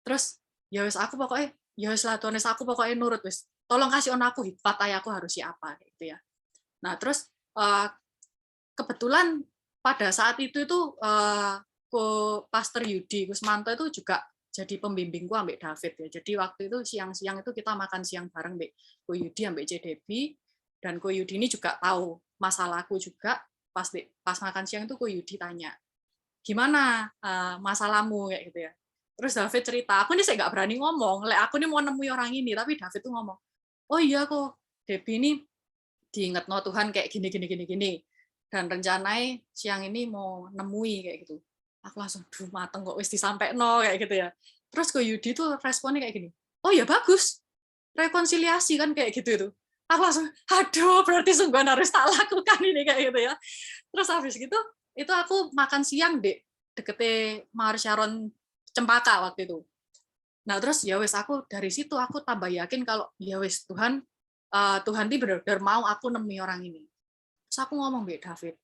Terus ya wis aku pokoknya, ya wis lah Tuhan, aku pokoknya nurut wis. Tolong kasih on aku hikmat aku harus siapa gitu ya. Nah, terus kebetulan pada saat itu Pastor Yudi Kusmanto itu juga jadi pembimbingku ambek David ya. Jadi waktu itu siang-siang itu kita makan siang bareng ambek Ko Yudi ambek C Debbie, dan Ko Yudi ini juga tahu masalahku juga. Pas makan siang itu Ko Yudi tanya, gimana masalahmu kayak gitu ya. Terus David cerita, aku ini saya nggak berani ngomong, aku ini mau nemui orang ini, tapi David tuh ngomong, oh iya kok Debbie ini diingat no Tuhan kayak gini, dan rencananya siang ini mau nemui kayak gitu. Aku langsung, duh mateng kok wis disampaikan kayak gitu ya. Terus Ko Yudi tuh responnya kayak gini, oh ya bagus, rekonsiliasi kan kayak gitu itu. Aku langsung, aduh berarti sungguhan harus tak lakukan ini kayak gitu ya. Terus habis gitu, itu aku makan siang dekete Mar Sharon Cempaka waktu itu. Nah terus ya wis aku dari situ aku tambah yakin kalau ya wis Tuhan ini benar-benar mau aku nemui orang ini. Terus aku ngomong Mbak David,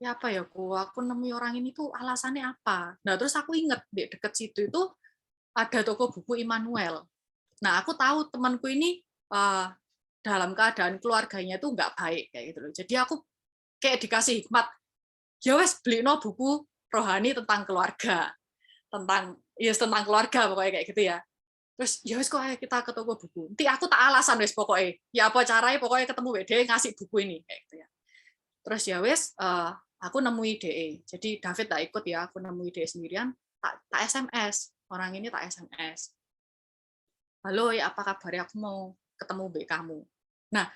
ya apa ya aku nemui orang ini tuh alasannya apa? Nah terus aku inget di deket situ itu ada toko buku Immanuel. Nah aku tahu temanku ini dalam keadaan keluarganya tuh nggak baik kayak gitu loh. Jadi aku kayak dikasih hikmat, ya wes beli no buku rohani tentang keluarga, tentang keluarga pokoknya kayak gitu ya. Terus ya wes kok kita ke toko buku. Nanti aku tak alasan wes pokoknya. Ya apa caranya pokoknya ketemu DE ngasih buku ini kayak gitu ya. Terus ya wes aku nemui DE. Jadi David tak ikut ya, aku nemui DE sendirian, tak SMS. Orang ini tak SMS. Halo ya apa kabar? Aku mau ketemu Mbak kamu. Nah,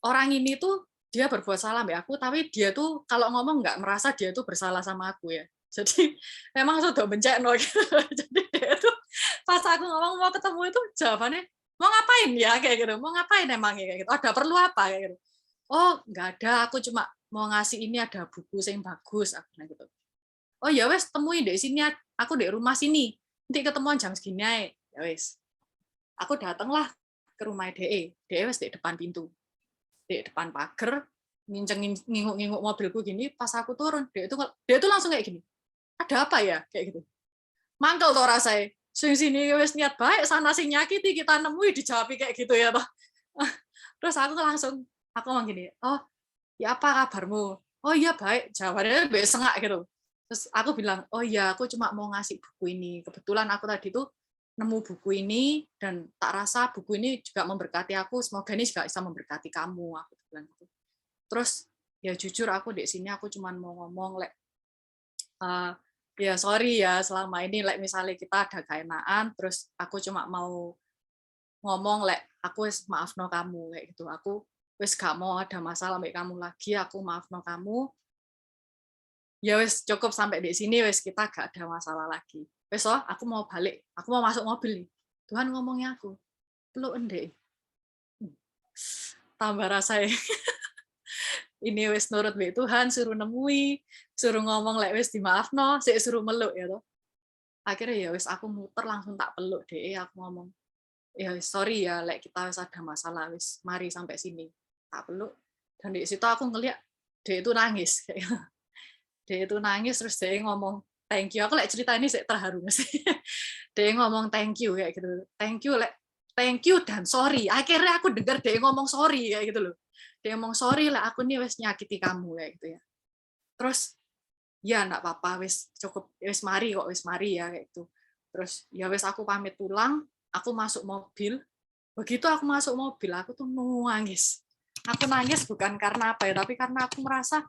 orang ini tuh dia berbuat salah Mbak aku, tapi dia tuh kalau ngomong nggak merasa dia tuh bersalah sama aku ya. Jadi memang sudah bencana gitu. Jadi dia tuh pas aku ngomong mau ketemu itu jawabannya mau ngapain ya kayak gitu, mau ngapain emangnya kayak gitu, ada perlu apa kayak gitu. Oh nggak ada, aku cuma mau ngasih ini ada buku yang bagus aku bilang gitu. Oh ya wes temuin di sini, aku di rumah sini, nanti ketemuan jam segini ya wes. Aku datanglah ke rumah DE wes di depan pintu, di depan pagar, nginguk-nginguk mobilku gini. Pas aku turun, dia itu langsung kayak gini, ada apa ya kayak gitu. Mangkel tuh rasanya, sini wes niat baik, sana sing nyakiti kita nemui dijawab kayak gitu ya toh. Terus aku ngomong gini, oh ya apa kabarmu? Oh iya baik, jawabannya besengak gitu. Terus aku bilang, oh iya aku cuma mau ngasih buku ini. Kebetulan aku tadi tuh nemu buku ini dan tak rasa buku ini juga memberkati aku. Semoga ini juga bisa memberkati kamu. Aku bilang gitu. Terus ya jujur aku di sini aku cuma mau ngomong ya sorry ya selama ini misalnya kita ada keenaan, terus aku cuma mau ngomong aku maaf no kamu kayak gitu. Aku wes gak mau ada masalah sama kamu lagi, aku maaf no kamu. Ya wes cukup sampai di sini, wes kita gak ada masalah lagi. Wes aku mau balik, aku mau masuk mobil nih. Tuhan ngomongnya aku, peluk endek. Tambah rasa ini wes nurut be Tuhan, suruh nemui, suruh ngomong wes dimaafno, suruh meluk ya toh. Akhirnya ya wes aku muter langsung tak peluk deh, aku ngomong, ya sorry ya kita wes ada masalah, wes mari sampai sini. Tak peluk, dan di situ aku ngeliat dia itu nangis. Dia itu nangis terus dia ngomong thank you. Aku cerita ini saya terharu sih. Dia ngomong thank you kayak gitu. Thank you dan sorry. Akhirnya aku dengar dia ngomong sorry kayak gitu loh. Dia ngomong sorry aku nih wes nyakiti kamu kayak gitu ya. Terus ya enggak apa-apa wes cukup wes mari ya kayak gitu. Terus ya wes aku pamit pulang, aku masuk mobil. Begitu aku masuk mobil aku tuh nangis. Aku nangis bukan karena apa ya, tapi karena aku merasa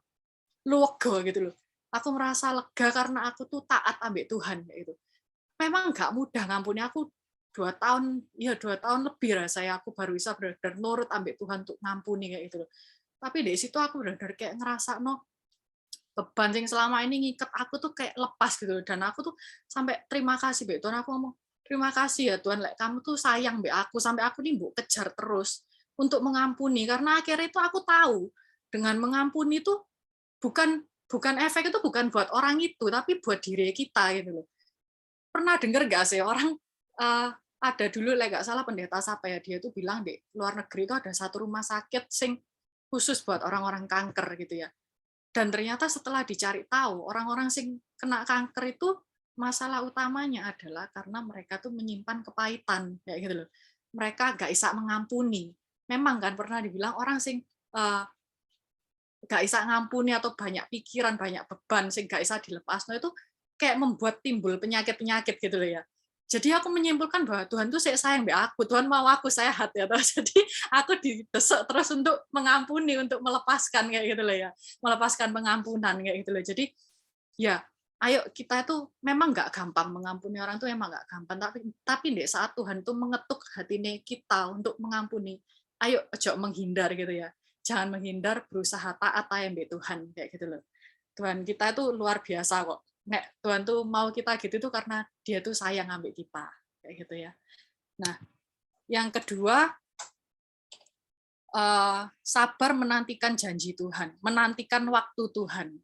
lega gitu loh. Aku merasa lega karena aku tuh taat ambek Tuhan kayak gitu. Memang nggak mudah ngampuni aku 2 tahun lebih rasanya aku baru bisa benar-benar nurut ambek Tuhan untuk ngampuni kayak gitu loh. Tapi di situ aku benar-benar kayak ngerasa beban yang selama ini ngikat aku tuh kayak lepas gitu loh. Dan aku tuh sampai terima kasih mbak Tuhan, aku ngomong terima kasih ya Tuhan, kamu tuh sayang mbak aku sampai aku nih mbok kejar terus untuk mengampuni, karena akhirnya itu aku tahu dengan mengampuni tuh bukan bukan efek itu bukan buat orang itu, tapi buat diri kita gitu loh. Pernah dengar nggak sih orang ada dulu nggak salah pendeta siapa ya, dia itu bilang di luar negeri itu ada satu rumah sakit sing khusus buat orang-orang kanker gitu ya. Dan ternyata setelah dicari tahu orang-orang sing kena kanker itu masalah utamanya adalah karena mereka tuh menyimpan kepahitan kayak gitu loh. Mereka nggak bisa mengampuni. Memang kan pernah dibilang orang sing nggak bisa ngampuni atau banyak pikiran, banyak beban sing nggak bisa dilepas, nah itu kayak membuat timbul penyakit-penyakit gitu loh ya. Jadi aku menyimpulkan bahwa Tuhan tuh sayang be aku, Tuhan mau aku sehat ya. Jadi aku didesek terus untuk mengampuni, untuk melepaskan kayak gitu loh ya, melepaskan pengampunan kayak gitu loh. Jadi ya, ayo kita itu memang nggak gampang mengampuni orang tuh, emang nggak gampang. Tapi di saat Tuhan tuh mengetuk hati kita untuk mengampuni, ayo ojo menghindar gitu ya. Jangan menghindar, berusaha taat ayam Tuhan kayak gitu loh. Tuhan kita itu luar biasa kok. Nek Tuhan tuh mau kita gitu tuh karena dia tuh sayang ambil kita kayak gitu ya. Nah, yang kedua sabar menantikan janji Tuhan, menantikan waktu Tuhan.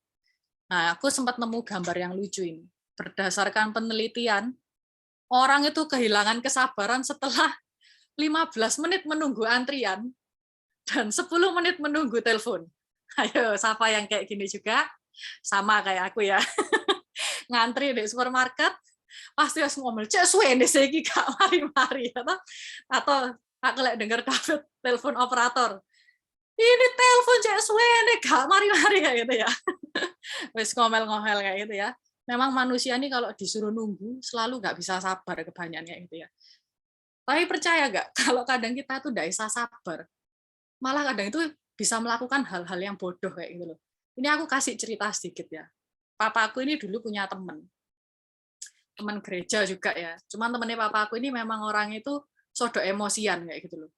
Nah, aku sempat nemu gambar yang lucu ini. Berdasarkan penelitian, orang itu kehilangan kesabaran setelah 15 menit menunggu antrian dan 10 menit menunggu telepon. Ayo, siapa yang kayak gini juga? Sama kayak aku ya. Ngantri di supermarket, pasti harus ngomel, cek suwe nih segi gak mari-mari. Atau aku lek dengar David telepon operator, ini telepon cek suwe nih gak mari-mari kayak gitu ya. Wes ngomel-ngomel kayak gitu ya. Memang manusia ini kalau disuruh nunggu selalu nggak bisa sabar kebanyakan kayak gitu ya. Tapi percaya nggak kalau kadang kita tuh nggak bisa sabar, malah kadang itu bisa melakukan hal-hal yang bodoh kayak gitu loh. Ini aku kasih cerita sedikit ya. Papaku ini dulu punya teman gereja juga ya. Cuman temennya papaku ini memang orang itu sodok emosian kayak gitu loh.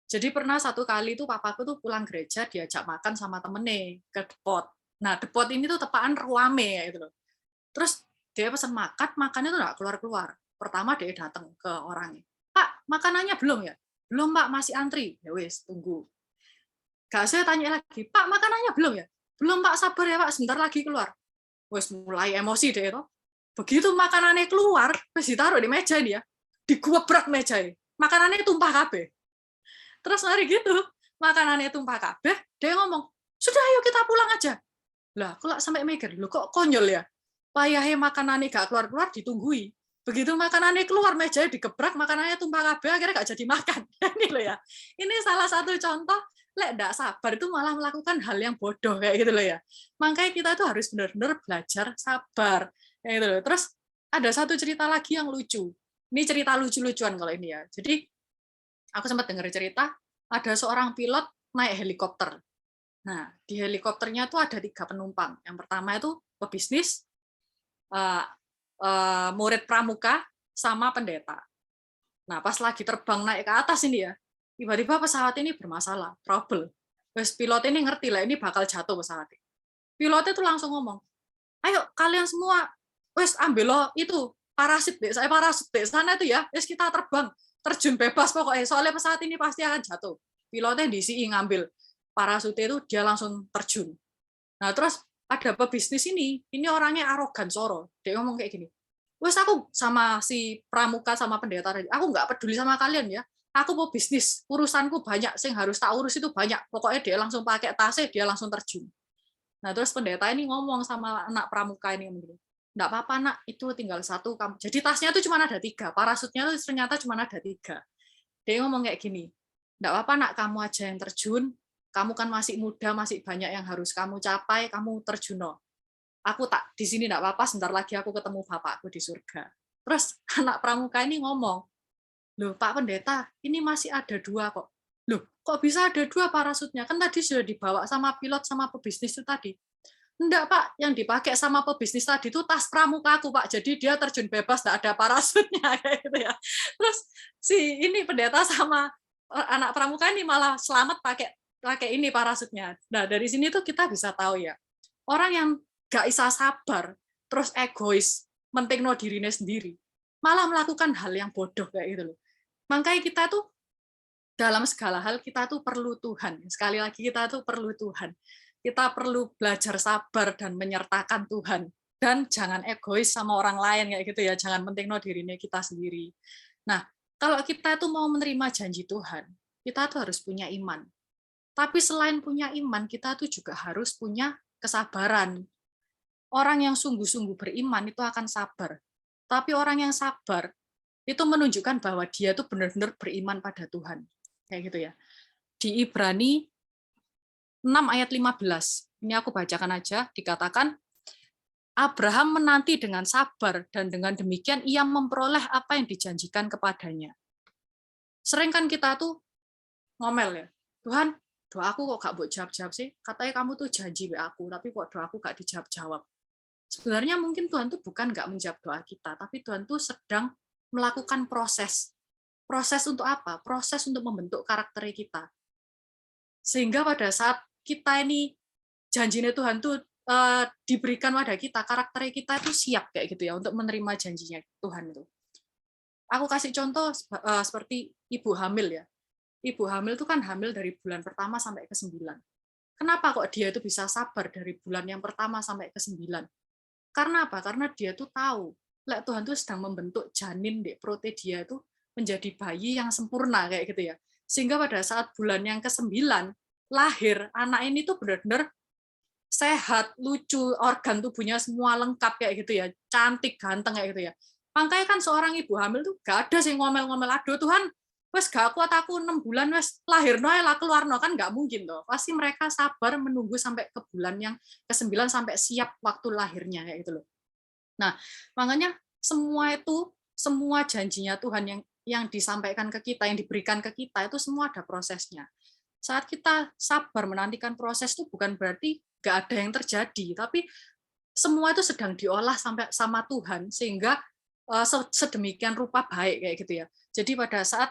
Jadi pernah satu kali tuh papaku tuh pulang gereja diajak makan sama temennya ke depot. Nah depot ini tuh tepaan ruame kayak gitu loh. Terus dia pesan makannya tuh nggak keluar-keluar. Pertama dia datang ke orangnya, Pak makanannya belum ya? Belum Pak, masih antri. Ya wes tunggu. Gak saya tanya lagi, Pak makanannya belum ya? Belum Pak, sabar ya Pak, sebentar lagi keluar. Wes mulai emosi deh itu. Begitu makanannya keluar, wes ditaruh di meja dia, digubrak meja ini. Makanannya tumpah kabeh. Terus hari gitu, makanannya tumpah kabeh, dia ngomong, sudah ayo kita pulang aja. Lah, kalau sampai mikir, lu kok konyol ya? Payahe makanannya gak keluar-keluar ditunggui. Begitu makanannya keluar, meja digebrak, makanannya tumpah kabeh, akhirnya gak jadi makan. Ini loh ya. Ini salah satu contoh lek ndak sabar itu malah melakukan hal yang bodoh kayak gitu loh ya. Makanya kita itu harus benar-benar belajar sabar kayak gitu loh. Terus ada satu cerita lagi yang lucu. Ini cerita lucu-lucuan kalau ini ya. Jadi aku sempat dengar cerita ada seorang pilot naik helikopter. Nah, di helikopternya tuh ada 3 penumpang. Yang pertama itu pebisnis, murid pramuka, sama pendeta. Nah, pas lagi terbang naik ke atas ini ya, tiba-tiba pesawat ini bermasalah, trouble. Terus pilot ini ngerti lah, ini bakal jatuh pesawat. Pilotnya tuh langsung ngomong, ayo kalian semua, wes ambil lo itu, parasit deh, saya parasit deh, sana itu ya, wes kita terbang, terjun bebas pokoknya, soalnya pesawat ini pasti akan jatuh. Pilotnya disi ngambil parasut itu, dia langsung terjun. Nah terus ada pebisnis ini orangnya arogan soro, dia ngomong kayak gini, wes aku sama si pramuka sama pendeta tadi, aku nggak peduli sama kalian ya, aku mau bisnis, urusanku banyak, sing harus tak urus itu banyak. Pokoknya dia langsung pakai tasnya, dia langsung terjun. Nah, terus pendeta ini ngomong sama anak pramuka ini, enggak apa-apa nak, itu tinggal 1 kamu. Jadi tasnya itu cuma ada 3, parasutnya itu ternyata cuma ada 3. Dia ngomong kayak gini, enggak apa-apa nak, kamu aja yang terjun, kamu kan masih muda, masih banyak yang harus kamu capai, kamu terjun. Aku tak di sini enggak apa-apa, sebentar lagi aku ketemu bapakku di surga. Terus anak pramuka ini ngomong, loh Pak Pendeta, ini masih ada 2 kok. Loh, kok bisa ada 2 parasutnya? Kan tadi sudah dibawa sama pilot sama pebisnis itu tadi. Enggak Pak, yang dipakai sama pebisnis tadi itu tas pramuka aku Pak, jadi dia terjun bebas, enggak ada parasutnya kayak gitu ya. Terus si ini pendeta sama anak pramuka ini malah selamat pakai ini parasutnya. Nah dari sini tuh kita bisa tahu ya, orang yang gak bisa sabar, terus egois, mentingno dirinya sendiri, malah melakukan hal yang bodoh kayak gitu loh. Makanya kita tuh dalam segala hal kita tuh perlu Tuhan. Sekali lagi kita tuh perlu Tuhan. kita perlu belajar sabar dan menyertakan Tuhan. Dan jangan egois sama orang lain kayak gitu ya, jangan pentingno dirine kita sendiri. Nah, kalau kita itu mau menerima janji Tuhan, kita tuh harus punya iman. Tapi selain punya iman, kita tuh juga harus punya kesabaran. Orang yang sungguh-sungguh beriman itu akan sabar. Tapi orang yang sabar itu menunjukkan bahwa dia tuh benar-benar beriman pada Tuhan. Kayak gitu ya. Di Ibrani 6 ayat 15. Ini aku bacakan aja, dikatakan Abraham menanti dengan sabar dan dengan demikian ia memperoleh apa yang dijanjikan kepadanya. Sering kan kita tuh ngomel ya, Tuhan, doaku kok gak buat jawab-jawab sih? Katanya kamu tuh janji be aku, tapi kok doaku gak dijawab-jawab. Sebenarnya mungkin Tuhan tuh bukan gak menjawab doa kita, tapi Tuhan tuh sedang melakukan proses. Proses untuk apa? Proses untuk membentuk karakter kita. Sehingga pada saat kita ini janjinya Tuhan tuh diberikan pada kita, karakter kita itu siap kayak gitu ya untuk menerima janjinya Tuhan itu. Aku kasih contoh seperti ibu hamil ya. Ibu hamil itu kan hamil dari bulan pertama sampai ke-9. Kenapa kok dia itu bisa sabar dari bulan yang pertama sampai ke-9? Karena apa? Karena dia tuh tahu, lek Tuhan tuh sedang membentuk janin di perut dia itu menjadi bayi yang sempurna kayak gitu ya. Sehingga pada saat bulan yang ke-9 lahir, anak ini tuh benar-benar sehat, lucu, organ tubuhnya semua lengkap kayak gitu ya, cantik, ganteng kayak gitu ya. Makanya kan seorang ibu hamil tuh gak ada sih ngomel-ngomel, aduh Tuhan, wes gak kuat aku 6 bulan wes lahir noe lah keluar no, kan nggak mungkin toh. Pasti mereka sabar menunggu sampai ke bulan yang ke-9 sampai siap waktu lahirnya kayak gitu loh. Nah, makanya semua itu, semua janjinya Tuhan yang disampaikan ke kita, yang diberikan ke kita itu semua ada prosesnya. Saat kita sabar menantikan proses itu bukan berarti nggak ada yang terjadi, tapi semua itu sedang diolah sampai sama Tuhan sehingga sedemikian rupa baik kayak gitu ya. Jadi pada saat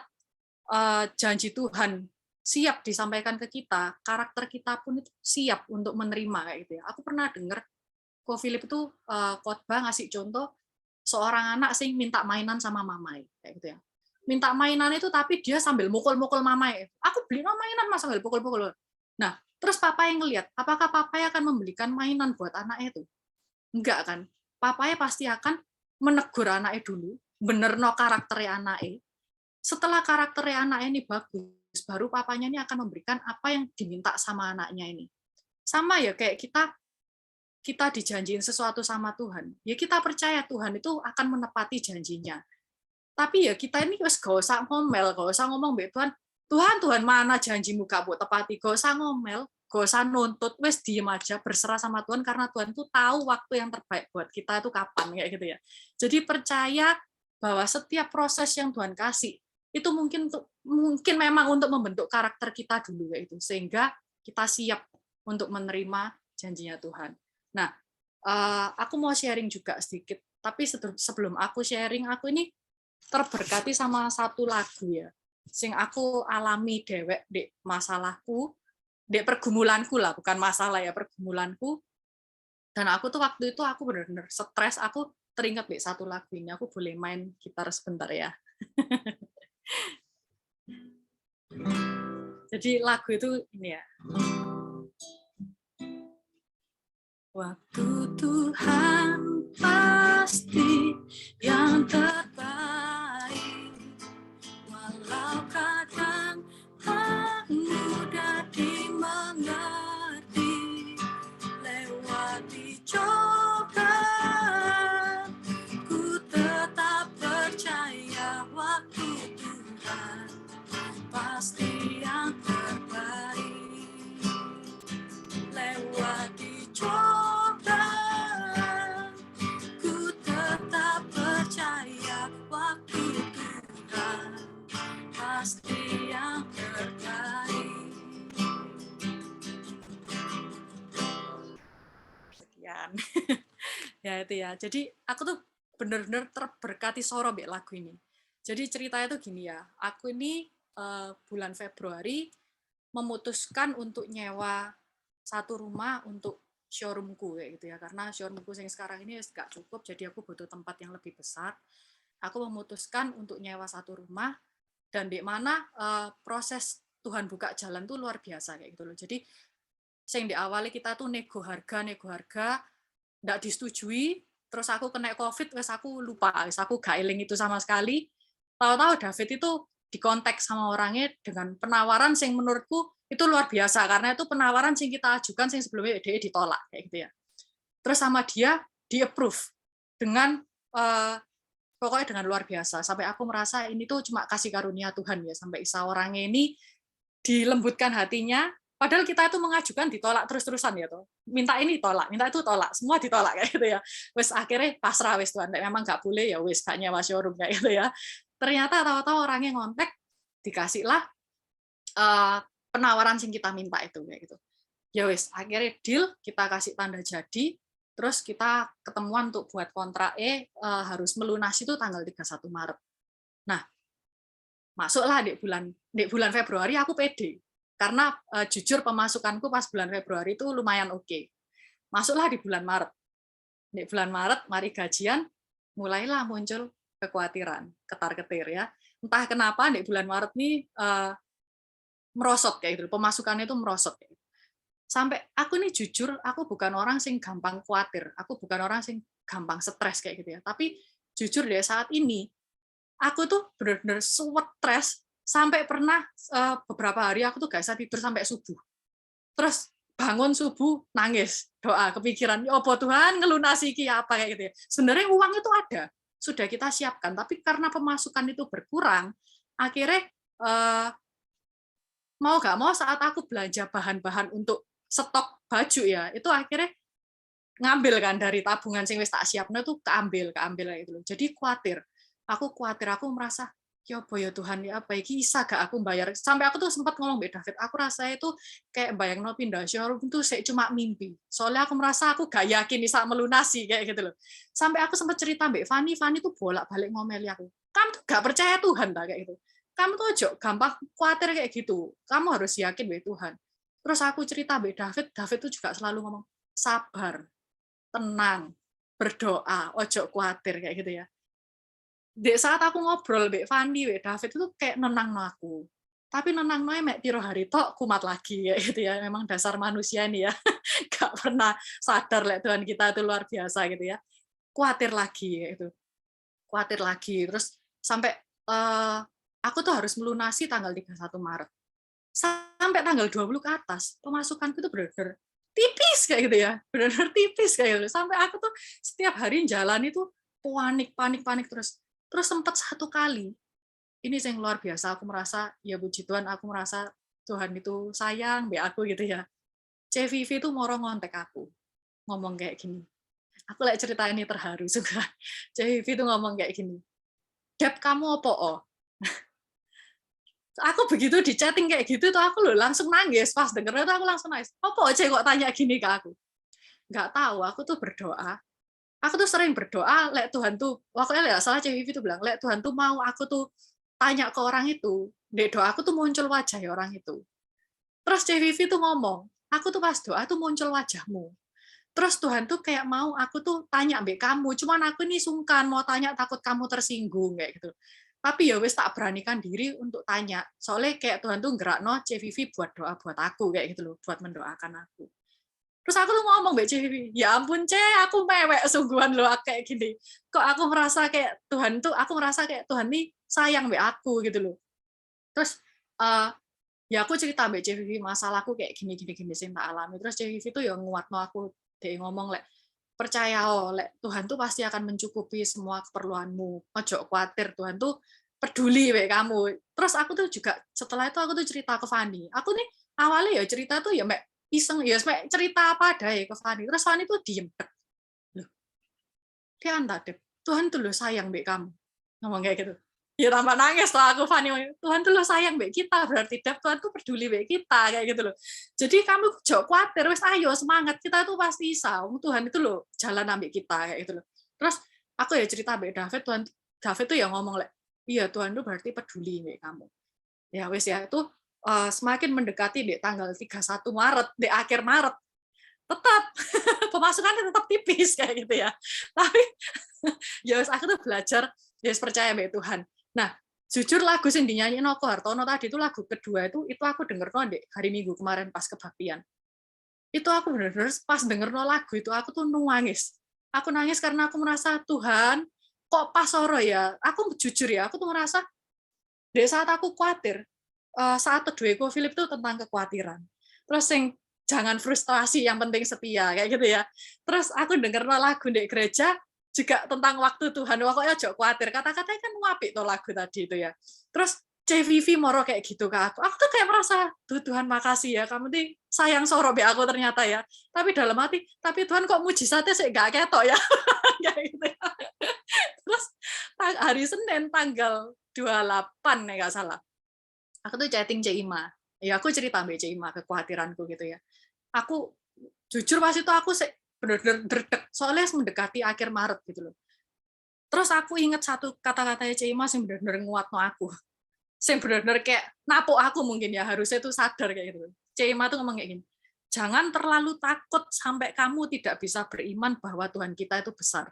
janji Tuhan siap disampaikan ke kita, karakter kita pun itu siap untuk menerima kayak gitu ya. Aku pernah dengar Ko Philip itu khotbah ngasih contoh seorang anak sing minta mainan sama mamai kayak gitu ya. Minta mainan itu tapi dia sambil mukul-mukul mamai. Aku beli mainan Mas sambil pukul-pukul. Nah, terus papa yang ngelihat, apakah papa akan membelikan mainan buat anaknya itu? Enggak kan? Papanya pasti akan menegur anaknya dulu, benerno karakternya anaknya. Setelah karakternya anaknya ini bagus, baru papanya ini akan memberikan apa yang diminta sama anaknya ini. Sama ya kayak kita dijanjiin sesuatu sama Tuhan. Ya kita percaya Tuhan itu akan menepati janjinya. Tapi ya kita ini wis gak usah ngomel, gak usah ngomong mbek Tuhan, Tuhan mana janjimu gak buat tepati, gak usah ngomel, gak usah nuntut, wis diem aja, berserah sama Tuhan karena Tuhan tuh tahu waktu yang terbaik buat kita itu kapan kayak gitu ya. Jadi percaya bahwa setiap proses yang Tuhan kasih itu mungkin memang untuk membentuk karakter kita dulu kayak itu, sehingga kita siap untuk menerima janjinya Tuhan. Nah, aku mau sharing juga sedikit, tapi sebelum aku sharing, aku ini terberkati sama satu lagu ya, sing aku alami dewek di masalahku, di pergumulanku lah, bukan masalah ya, pergumulanku. Dan aku tuh waktu itu aku benar-benar stres, aku teringat di satu lagu ini, aku boleh main gitar sebentar ya. Jadi lagu itu ini ya. Waktu Tuhan pasti yang terbaik, walau kadang tak mudah dimengerti, lewati cobaan, ku tetap percaya waktu Tuhan pasti yang terbaik, lewati cobaan, ku tetap percaya waktu Tuhan pasti yang terbaik. Sekian. Ya itu ya. Jadi aku tuh benar-benar terberkati soro mbek lagu ini. Jadi ceritanya tuh gini ya. Aku ini bulan Februari memutuskan untuk nyewa satu rumah untuk showroomku kayak gitu ya, karena showroomku yang sekarang ini nggak cukup, jadi aku butuh tempat yang lebih besar. Aku memutuskan untuk nyewa satu rumah, dan di mana proses Tuhan buka jalan tuh luar biasa kayak gitu loh. Jadi Sing diawali kita tuh nego harga, nggak disetujui, terus aku kena COVID, wes aku lupa, wes aku gak eling itu sama sekali. Tahu-tahu David itu dikontak sama orangnya dengan penawaran sing menurutku itu luar biasa, karena itu penawaran sing kita ajukan sing sebelumnya dia ditolak kayak gitu ya. Terus sama dia di-approve dengan pokoknya dengan luar biasa, sampai aku merasa ini tuh cuma kasih karunia Tuhan ya, sampai bisa orangnya ini dilembutkan hatinya. Padahal kita itu mengajukan ditolak terus-terusan ya tuh. Minta ini tolak, minta itu tolak, semua ditolak kayak gitu ya. Wes akhirnya pasrah wes Tuhan, memang nggak boleh ya wes gak nyewa showroom kayak gitu ya. Ternyata tahu-tahu orangnya ngontek, dikasihlah penawaran yang kita minta itu kayak gitu. Ya wes akhirnya deal, kita kasih tanda jadi, terus kita ketemuan untuk buat kontrak harus melunasi itu tanggal 31 Maret. Nah, masuklah di bulan Februari aku pede. Karena jujur pemasukanku pas bulan Februari itu lumayan oke. Masuklah di bulan Maret. Di bulan Maret, mari gajian, mulailah muncul kekhawatiran, ketar-ketir ya. Entah kenapa di bulan Maret nih merosot kayak gitu, pemasukannya itu merosot. Kayak gitu. Sampai aku nih jujur, aku bukan orang sing gampang khawatir, aku bukan orang sing gampang stres kayak gitu ya. Tapi jujur deh saat ini, aku tuh benar-benar stres. Sampai pernah beberapa hari aku tuh gak bisa tidur sampai subuh. Terus bangun subuh nangis, doa, kepikiran, ya apa Tuhan ngelunasi iki apa kayak gitu ya. Sebenarnya uang itu ada, sudah kita siapkan, tapi karena pemasukan itu berkurang, akhirnya mau gak mau saat aku belanja bahan-bahan untuk stok baju ya, itu akhirnya ngambil kan dari tabungan sing wis tak siapno tuh keambil kayak gitu. Jadi khawatir, aku merasa ya apa ya Tuhan ya apa iki bisa gak aku bayar, sampai aku tuh sempat ngomong Mbak David, aku rasa itu kayak bayangno pindah showroom itu saya cuma mimpi, soalnya aku merasa aku gak yakin bisa melunasi kayak gitu loh. Sampai aku sempat cerita Mbak Fani tuh bolak-balik ngomeli aku, kamu tuh gak percaya Tuhan tak kayak gitu, kamu tuh ojo gampang khawatir kayak gitu, kamu harus yakin Mbak Tuhan. Terus aku cerita Mbak David tuh juga selalu ngomong sabar, tenang, berdoa, ojo khawatir kayak gitu ya. Di saat aku ngobrol Mbak Fandi, Mbak David itu kayak nenangno aku. Tapi nenangno mek piro hari tok kumat lagi kayak gitu ya. Memang dasar manusia ini ya. Gak pernah sadar lek Tuhan kita itu luar biasa gitu ya. Kuatir lagi gitu. Kuatir lagi terus sampai aku tuh harus melunasi tanggal 31 Maret. Sampai tanggal 20 ke atas, pemasukanku itu benar-benar tipis kayak gitu ya. Benar-benar tipis kayak gitu. Sampai aku tuh setiap hari jalan itu panik terus. Terus sempat satu kali, ini yang luar biasa, aku merasa, ya puji Tuhan, aku merasa Tuhan itu sayang, be aku gitu ya. CVV itu mau ngontek aku, ngomong kayak gini. Aku lagi cerita ini terharu juga. CVV itu ngomong kayak gini, Dep kamu apa oh? Aku begitu di chatting kayak gitu tuh aku loh langsung nangis, pas dengernya tuh aku langsung nangis. Apa aja kok tanya gini ke aku? Nggak tahu, aku tuh berdoa. Aku tuh sering berdoa, lek Tuhan tuh, waktunya salah CVV tuh bilang, lek Tuhan tuh mau aku tuh tanya ke orang itu, di doa aku tuh muncul wajah ya orang itu. Terus CVV tuh ngomong, aku tuh pas doa tuh muncul wajahmu. Terus Tuhan tuh kayak mau aku tuh tanya mbak kamu, cuman aku ini sungkan mau tanya takut kamu tersinggung kayak gitu. Tapi ya wis tak beranikan diri untuk tanya, soalnya kayak Tuhan tuh gerakno CVV buat doa buat aku kayak gitu loh, buat mendoakan aku. Terus aku tuh ngomong Mbak CVV, ya ampun aku mewek sungguhan loh kayak gini. Kok aku merasa kayak Tuhan tuh, aku merasa kayak Tuhan nih sayang Mbak aku gitu loh. Terus ya aku cerita Mbak CVV masalahku kayak gini sih tak alami. Terus CVV tuh ya nguatno aku, dia ngomong lek percaya lek Tuhan tuh pasti akan mencukupi semua keperluanmu. Ojo khawatir, Tuhan tuh peduli Mbak kamu. Terus aku tuh juga setelah itu aku tuh cerita ke Fani. Aku nih awalnya ya cerita tuh ya Mbak iseng ya cerita apa ada ya ke Fani, terus Fani tuh diem loh, dia antar deh Tuhan tuh lo sayang mbak kamu, ngomong kayak gitu ya tambah nangis lah aku Fani, Tuhan tuh lo sayang mbak kita berarti Tuhan tuh peduli mbak kita kayak gitu loh. Jadi kamu jangan khawatir, wes ayo semangat, kita tuh pasti bisa, Tuhan itu lo jalan ambil kita kayak gitu loh. Terus aku ya cerita mbak David tuh ya ngomong iya Tuhan tuh berarti peduli mbak kamu ya wes ya. Itu semakin mendekati di tanggal 31 Maret, di akhir Maret, tetap pemasukannya tetap tipis kayak gitu ya. Tapi ya aku tuh belajar, ya percaya mbak Tuhan. Nah, jujur lagu yang dinyanyiin Oko Hartono tadi itu lagu kedua itu aku denger di hari Minggu kemarin pas kebaktian. Itu aku benar-benar pas denger lagu itu aku tuh nangis. Aku nangis karena aku merasa Tuhan, kok pas soro ya. Aku jujur ya, aku tuh ngerasa di saat aku khawatir, saat teduhku Philip itu tentang kekhawatiran. Terus yang jangan frustrasi, yang penting setia kayak gitu ya. Terus aku denger lagu di gereja juga tentang waktu Tuhan. Pokoknya ojo khawatir. Kata-katanya kan apik tuh lagu tadi itu ya. Terus CVV moro kayak gitu ke aku. Aku tuh kayak merasa, Tuhan makasih ya, kamu tuh sayang soro be aku ternyata ya. Tapi dalam hati, tapi Tuhan kok mujizatnya sih gak ketok ya. Kayak gitu ya. Terus hari Senin tanggal 28 nih nggak salah. Aku tuh chatting Cima. Ya aku cerita sama Cima kekhawatiranku gitu ya. Aku jujur pas itu aku bener-bener derdek soalnya mendekati akhir Maret gitu loh. Terus aku inget satu kata-katanya Cima yang bener-bener nguatno aku. Yang bener-bener kayak napuk aku mungkin ya, harusnya tuh sadar kayak gitu. Cima tuh ngomong kayak gini, jangan terlalu takut sampai kamu tidak bisa beriman bahwa Tuhan kita itu besar.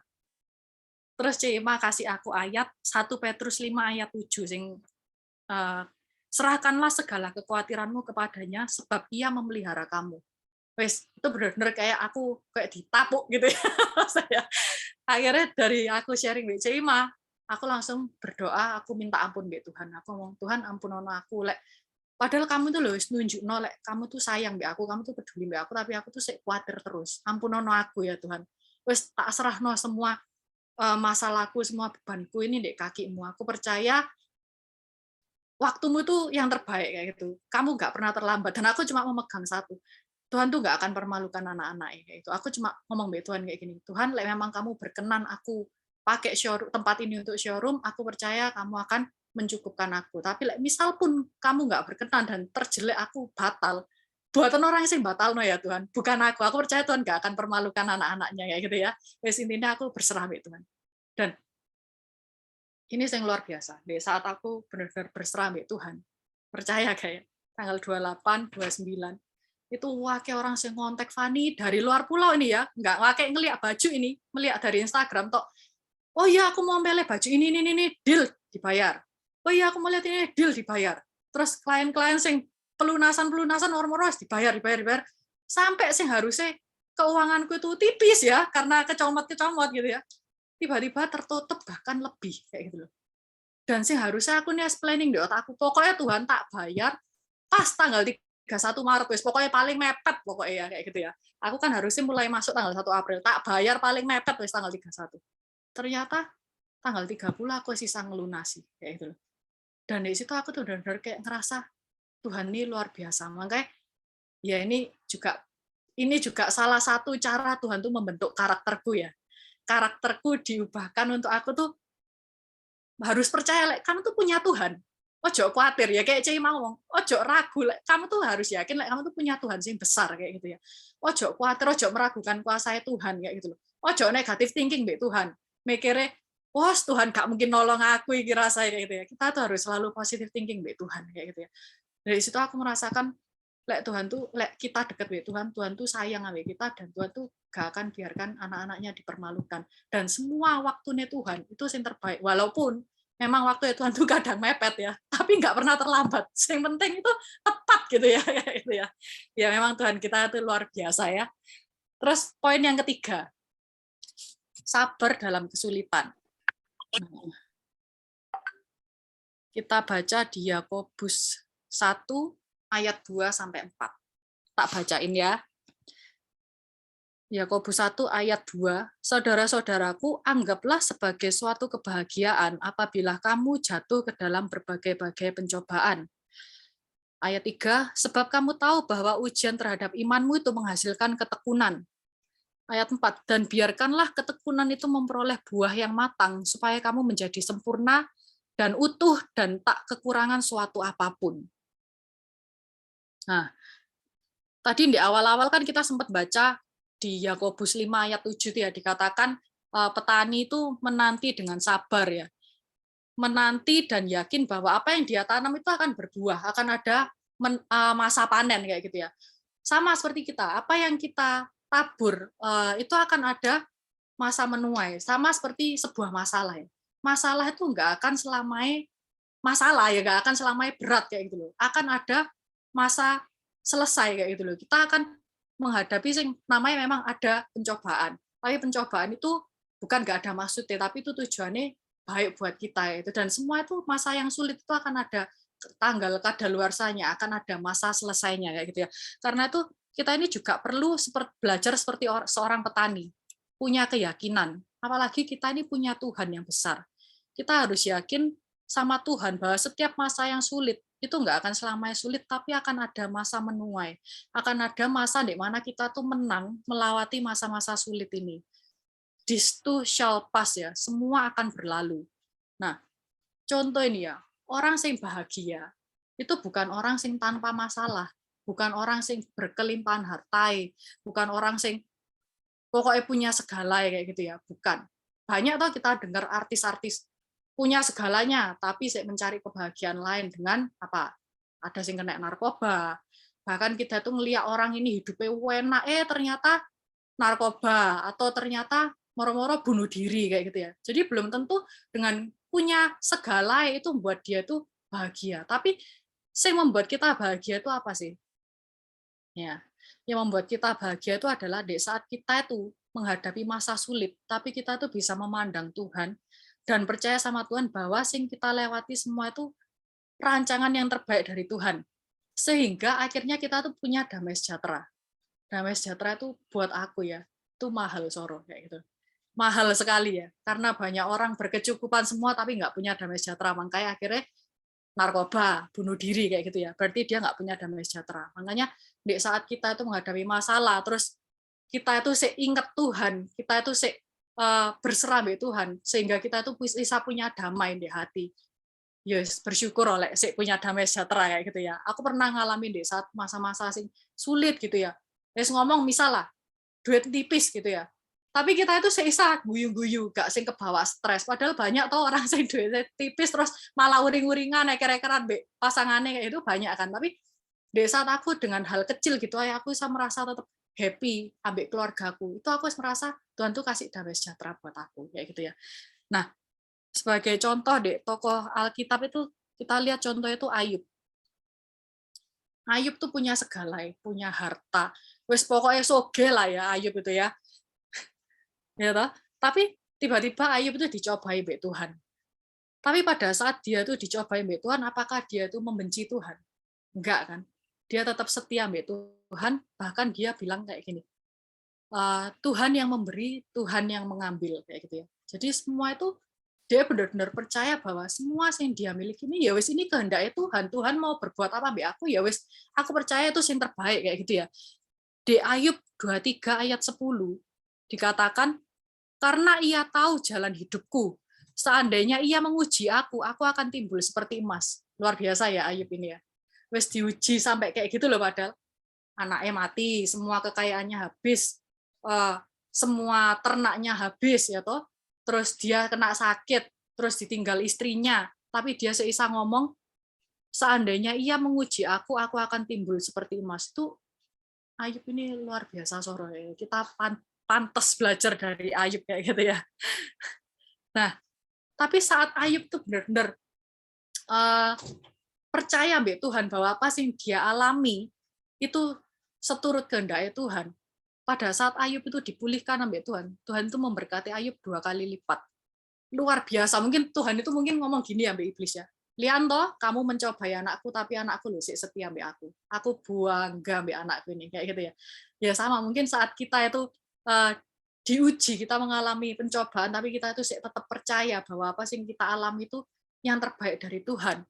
Terus Cima kasih aku ayat 1 Petrus 5 ayat 7 sing serahkanlah segala kekhawatiranmu kepadanya sebab ia memelihara kamu. Wes, itu benar-benar kayak aku kayak ditapuk gitu ya. Saya akhirnya dari aku sharing di Cima, aku langsung berdoa, aku minta ampun be Tuhan. Aku ngomong, Tuhan ampunono aku lek. Padahal kamu tuh loh nunjukno lek kamu tuh sayang be aku, kamu tuh peduli be aku, tapi aku tuh sik khawatir terus. Ampunono aku ya Tuhan. Wes tak serahno semua masalahku, semua bebanku ini di kakimu. Aku percaya waktumu itu yang terbaik kayak gitu. Kamu nggak pernah terlambat. Dan aku cuma memegang satu. Tuhan tuh nggak akan permalukan anak-anak kayak itu. Aku cuma ngomong be Tuhan kayak gini. Tuhan, lek memang kamu berkenan aku pakai showroom, tempat ini untuk showroom, aku percaya kamu akan mencukupkan aku. Tapi lek misal pun kamu nggak berkenan dan terjelek aku batal. Buatan orang yang batal no ya Tuhan, bukan aku. Aku percaya Tuhan nggak akan permalukan anak-anaknya kayak gitu ya. Wes intinya aku berserah be Tuhan. Dan ini yang luar biasa. Di saat aku benar-benar berserah be Tuhan, percaya kayak tanggal 28, 29 itu wakil orang yang ngontek Fani dari luar pulau ini ya, nggak wakil ngeliat baju ini, melihat dari Instagram tok. Oh iya aku mau milih baju ini deal dibayar. Oh iya aku mau lihat ini deal dibayar. Terus klien-klien sing pelunasan ormoros dibayar. Sampai sing harusnya keuanganku itu tipis ya karena kecomot gitu ya. Tiba-tiba tertutup bahkan lebih kayak gitu loh. Dan sing harusnya aku nih planning di otakku, pokoknya Tuhan tak bayar pas tanggal 31 Maret wis pokoknya paling mepet pokoknya ya kayak gitu ya. Aku kan harusnya mulai masuk tanggal 1 April, tak bayar paling mepet wis tanggal 31. Ternyata tanggal 30 aku sisa ngelunasi kayak gitu loh. Dan di situ aku tuh benar-benar kayak ngerasa Tuhan ini luar biasa. Makanya ya ini juga salah satu cara Tuhan tuh membentuk karakterku ya. Karakterku diubahkan untuk aku tuh harus percaya kamu tuh punya Tuhan. Ojo khawatir ya kayak Cai mau ngomong, ojo ragu kamu tuh harus yakin kamu tuh punya Tuhan yang besar kayak gitu ya. Ojo khawatir, ojo meragukan kuasa Tuhan kayak gitu loh. Ojo negatif thinking mbek Tuhan. Mikirnya, wah Tuhan gak mungkin nolong aku iki rasanya kayak gitu ya. Kita tuh harus selalu positive thinking mbek Tuhan kayak gitu ya. Dari situ aku merasakan Tuhan tuh kita deket mbek Tuhan, Tuhan tuh sayang sama kita dan Tuhan tuh gak akan biarkan anak-anaknya dipermalukan. Dan semua waktunya Tuhan itu yang terbaik. Walaupun memang waktu Tuhan tuh kadang mepet ya, tapi nggak pernah terlambat. Yang penting itu tepat gitu ya, gitu ya. Ya memang Tuhan kita itu luar biasa ya. Terus poin yang ketiga, sabar dalam kesulitan. Kita baca di Yakobus 1 ayat 2 sampai 4. Tak bacain ya. Yakobus 1 ayat 2, saudara-saudaraku, anggaplah sebagai suatu kebahagiaan apabila kamu jatuh ke dalam berbagai-bagai pencobaan. Ayat 3, sebab kamu tahu bahwa ujian terhadap imanmu itu menghasilkan ketekunan. Ayat 4, dan biarkanlah ketekunan itu memperoleh buah yang matang, supaya kamu menjadi sempurna dan utuh dan tak kekurangan suatu apapun. Nah, tadi di awal-awal kan kita sempat baca di Yakobus 5 ayat 7 ya dikatakan petani itu menanti dengan sabar ya. Menanti dan yakin bahwa apa yang dia tanam itu akan berbuah, akan ada masa panen kayak gitu ya. Sama seperti kita, apa yang kita tabur itu akan ada masa menuai, sama seperti sebuah masalah ya. Masalah itu nggak akan selamanya masalah ya, nggak akan selamanya berat kayak gitu loh. Akan ada masa selesai kayak gitu loh. Kita akan menghadapi sing namanya memang ada pencobaan. Tapi pencobaan itu bukan nggak ada maksudnya, tapi itu tujuannya baik buat kita itu. Dan semua itu masa yang sulit itu akan ada tanggal kadaluarsanya, akan ada masa selesainya kayak gitu ya. Karena itu kita ini juga perlu belajar seperti seorang petani, punya keyakinan. Apalagi kita ini punya Tuhan yang besar. Kita harus yakin sama Tuhan bahwa setiap masa yang sulit itu nggak akan selamanya sulit, tapi akan ada masa menuai, akan ada masa di mana kita tuh menang melewati masa-masa sulit ini. This too shall pass ya, semua akan berlalu. Nah, contoh ini ya, orang yang bahagia itu bukan orang yang tanpa masalah, bukan orang yang berkelimpahan harta, bukan orang yang pokoknya punya segala kayak gitu ya, bukan. Banyak tuh kita dengar artis-artis punya segalanya, tapi saya mencari kebahagiaan lain dengan apa? Ada yang kena narkoba. Bahkan kita tuh ngelihat orang ini hidupnya enak, ternyata narkoba, atau ternyata moro-moro bunuh diri kayak gitu ya. Jadi belum tentu dengan punya segala itu membuat dia tuh bahagia. Tapi yang membuat kita bahagia itu apa sih? Ya, yang membuat kita bahagia itu adalah di saat kita itu menghadapi masa sulit, tapi kita tuh bisa memandang Tuhan dan percaya sama Tuhan bahwa sing kita lewati semua itu rancangan yang terbaik dari Tuhan. Sehingga akhirnya kita tuh punya damai sejahtera. Damai sejahtera itu buat aku ya, itu mahal soro kayak gitu. Mahal sekali ya, karena banyak orang berkecukupan semua tapi nggak punya damai sejahtera. Makanya akhirnya narkoba, bunuh diri kayak gitu ya. Berarti dia nggak punya damai sejahtera. Makanya di saat kita itu menghadapi masalah, terus kita itu ingat Tuhan, kita itu berserah sama Tuhan, sehingga kita itu bisa punya damai di hati. Yes, bersyukur oleh punya damai sejahtera kayak gitu ya. Aku pernah ngalamin di saat masa-masa sulit gitu ya. Terus ngomong misalnya duit tipis gitu ya. Tapi kita itu seisa guyu-guyu, gak sing kebawa stres. Padahal banyak tuh orang sing duit tipis terus malah uring-uringan, eker-ekeran pasangannya kayak itu banyak kan. Tapi di saat aku dengan hal kecil gitu, aku bisa merasa tetap happy ambek keluargaku. Itu aku merasa Tuhan tuh kasih damai sejahtera buat aku kayak gitu ya. Nah, sebagai contoh deh tokoh Alkitab itu kita lihat contohnya itu Ayub. Ayub tuh punya segala, punya harta. Wes pokoknya soge lah ya Ayub itu ya. Ya toh? Tapi tiba-tiba Ayub itu dicobai oleh Tuhan. Tapi pada saat dia tuh dicobai oleh Tuhan, apakah dia tuh membenci Tuhan? Enggak kan? Dia tetap setia oleh Tuhan, bahkan dia bilang kayak gini, Tuhan yang memberi, Tuhan yang mengambil kayak gitu ya. Jadi semua itu dia benar-benar percaya bahwa semua yang dia miliki ini ya wis ini kehendaknya Tuhan. Tuhan mau berbuat apa mbak aku ya wis aku percaya itu yang terbaik kayak gitu ya. Di Ayub 23 ayat 10 dikatakan karena ia tahu jalan hidupku, seandainya ia menguji aku akan timbul seperti emas. Luar biasa ya Ayub ini ya. Wis diuji sampai kayak gitu loh, padahal anaknya mati, semua kekayaannya habis, semua ternaknya habis ya toh. Terus dia kena sakit, terus ditinggal istrinya, tapi dia seisa ngomong, seandainya ia menguji aku akan timbul seperti emas. Itu Ayub ini luar biasa soro ya. Kita pantas belajar dari Ayub kayak gitu ya. Nah, tapi saat Ayub tuh benar-benar percaya mbak Tuhan bahwa apa sih dia alami itu seturut kehendaknya Tuhan. Pada saat Ayub itu dipulihkan mbak Tuhan, Tuhan itu memberkati Ayub 2 kali lipat. Luar biasa. Mungkin Tuhan itu ngomong gini ya mbak iblis ya. Lian toh, kamu mencobai anakku, tapi anakku loh setia mbak aku. Aku bangga mbak anakku ini kayak gitu ya. Ya sama mungkin saat kita itu diuji, kita mengalami pencobaan, tapi kita itu tetap percaya bahwa apa sih yang kita alami itu yang terbaik dari Tuhan.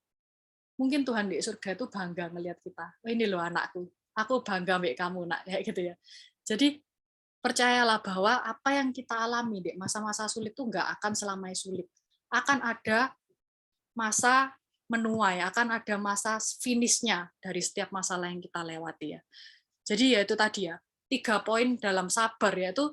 Mungkin Tuhan di surga itu bangga melihat kita. Oh, ini loh anakku, aku bangga mbak kamu nak kayak gitu ya. Jadi percayalah bahwa apa yang kita alami di masa-masa sulit itu nggak akan selamanya sulit. Akan ada masa menuai, akan ada masa finishnya dari setiap masalah yang kita lewati ya. Jadi ya itu tadi ya, 3 poin dalam sabar, yaitu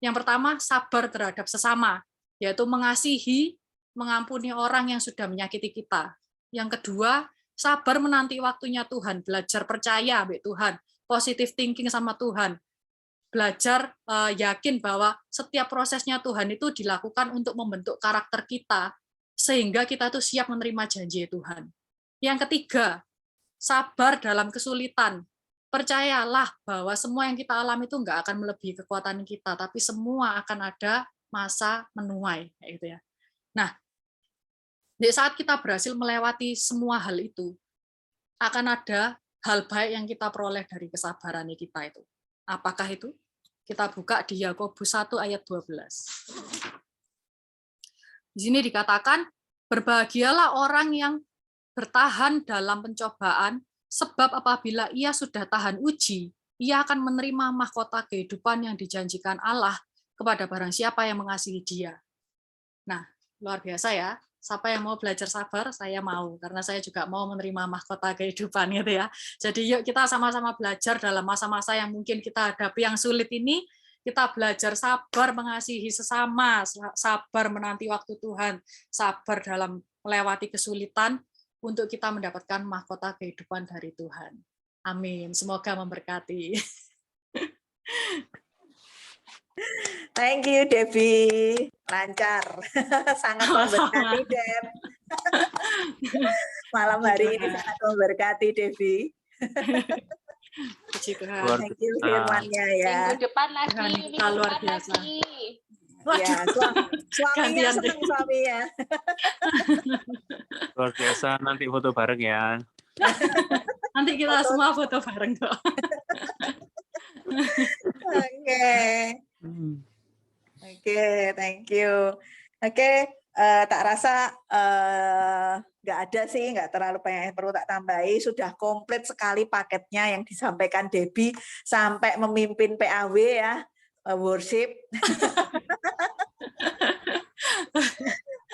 yang pertama sabar terhadap sesama, yaitu mengasihi, mengampuni orang yang sudah menyakiti kita. Yang kedua, sabar menanti waktunya Tuhan, belajar percaya sama Tuhan, positive thinking sama Tuhan, belajar yakin bahwa setiap prosesnya Tuhan itu dilakukan untuk membentuk karakter kita, sehingga kita tuh siap menerima janji Tuhan. Yang ketiga, sabar dalam kesulitan, percayalah bahwa semua yang kita alami itu nggak akan melebihi kekuatan kita, tapi semua akan ada masa menuai, kayak gitu ya. Nah, di saat kita berhasil melewati semua hal itu, akan ada hal baik yang kita peroleh dari kesabaran kita itu. Apakah itu? Kita buka di Yakobus 1 ayat 12. Di sini dikatakan, berbahagialah orang yang bertahan dalam pencobaan, sebab apabila ia sudah tahan uji, ia akan menerima mahkota kehidupan yang dijanjikan Allah kepada barang siapa yang mengasihi dia. Nah, luar biasa ya. Siapa yang mau belajar sabar, saya mau. Karena saya juga mau menerima mahkota kehidupan gitu ya. Jadi yuk kita sama-sama belajar dalam masa-masa yang mungkin kita hadapi yang sulit ini, kita belajar sabar mengasihi sesama, sabar menanti waktu Tuhan, sabar dalam melewati kesulitan untuk kita mendapatkan mahkota kehidupan dari Tuhan. Amin. Semoga memberkati. Thank you, Devi. Lancar. Sangat memberkati, Deb. Malam hari ini sangat memberkati, Devi. Puji Tuhan. Thank you firman-nya ya. Minggu depan lagi, Tuhan minggu kita luar depan biasa. lagi. Ya, suaminya Gantian, senang suaminya. Luar biasa, nanti foto bareng ya. Nanti kita semua foto bareng kok. Oke, thank you. Oke, tak rasa nggak ada sih, nggak terlalu banyak yang perlu tak tambahi. Sudah komplit sekali paketnya yang disampaikan Debbie sampai memimpin PAW ya, worship.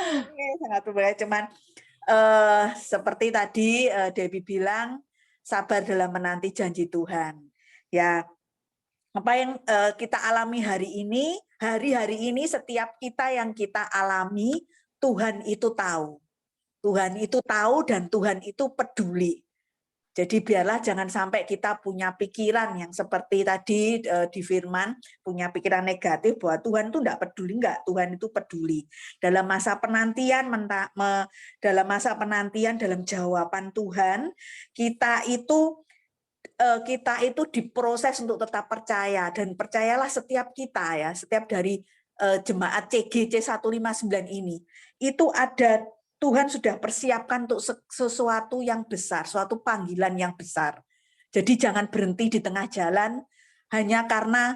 Oke, sangat berbahaya. Cuman seperti tadi Debbie bilang, sabar dalam menanti janji Tuhan. Ya, apa yang kita alami hari-hari ini setiap kita yang kita alami, Tuhan itu tahu. Tuhan itu tahu dan Tuhan itu peduli. Jadi biarlah jangan sampai kita punya pikiran yang seperti tadi di firman, punya pikiran negatif bahwa Tuhan itu enggak peduli, enggak. Tuhan itu peduli. Dalam masa penantian, dalam jawaban Tuhan, kita itu diproses untuk tetap percaya, dan percayalah setiap kita ya, setiap dari jemaat CGC 159 ini, itu ada Tuhan sudah persiapkan untuk sesuatu yang besar, suatu panggilan yang besar. Jadi jangan berhenti di tengah jalan hanya karena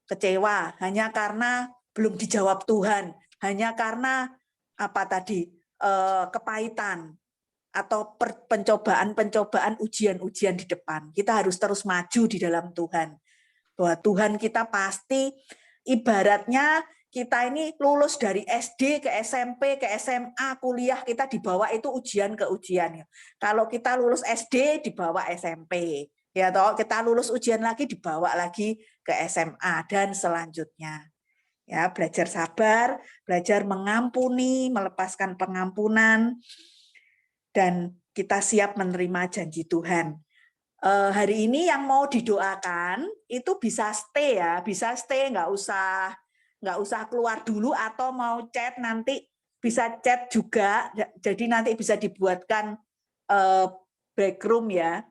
kecewa, hanya karena belum dijawab Tuhan, hanya karena kepahitan atau pencobaan, ujian-ujian di depan. Kita harus terus maju di dalam Tuhan. Bahwa Tuhan kita pasti, ibaratnya kita ini lulus dari SD ke SMP, ke SMA, kuliah, kita dibawa itu ujian ke ujian. Kalau kita lulus SD, dibawa SMP. Ya toh, kita lulus ujian lagi, dibawa lagi ke SMA, dan selanjutnya. Ya, belajar sabar, belajar mengampuni, melepaskan pengampunan, dan kita siap menerima janji Tuhan. Hari ini yang mau didoakan itu bisa stay ya, bisa stay, nggak usah keluar dulu, atau mau chat nanti bisa chat juga. Jadi nanti bisa dibuatkan backroom ya.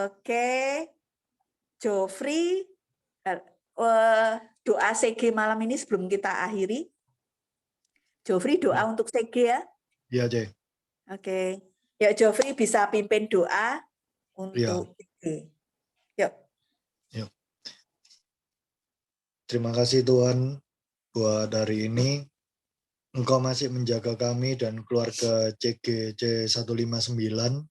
Oke, Joffrey, doa CG malam ini sebelum kita akhiri. Joffrey doa untuk CG ya. Iya, Cek. Oke, ya Joffrey bisa pimpin doa untuk CG. Yuk. Terima kasih Tuhan buat hari ini. Engkau masih menjaga kami dan keluarga CGC 159.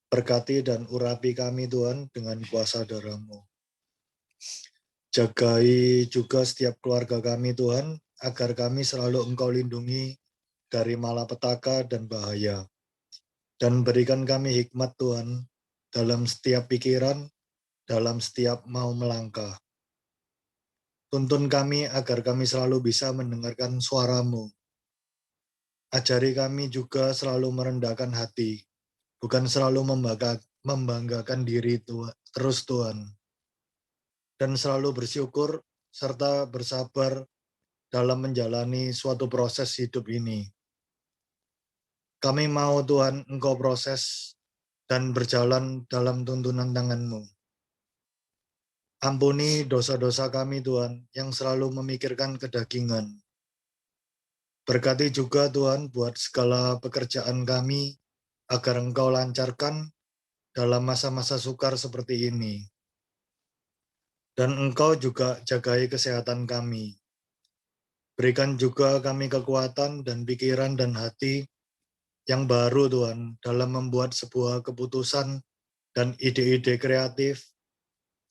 Berkati dan urapi kami Tuhan dengan kuasa darah-Mu. Jagai juga setiap keluarga kami Tuhan, agar kami selalu Engkau lindungi dari malapetaka dan bahaya. Dan berikan kami hikmat Tuhan dalam setiap pikiran, dalam setiap mau melangkah. Tuntun kami agar kami selalu bisa mendengarkan suara-Mu. Ajari kami juga selalu merendahkan hati, bukan selalu membanggakan diri terus Tuhan. Dan selalu bersyukur serta bersabar dalam menjalani suatu proses hidup ini. Kami mau Tuhan Engkau proses dan berjalan dalam tuntunan tangan-Mu. Ampuni dosa-dosa kami Tuhan yang selalu memikirkan kedagingan. Berkati juga Tuhan buat segala pekerjaan kami agar Engkau lancarkan dalam masa-masa sukar seperti ini. Dan Engkau juga jagai kesehatan kami. Berikan juga kami kekuatan dan pikiran dan hati yang baru Tuhan dalam membuat sebuah keputusan dan ide-ide kreatif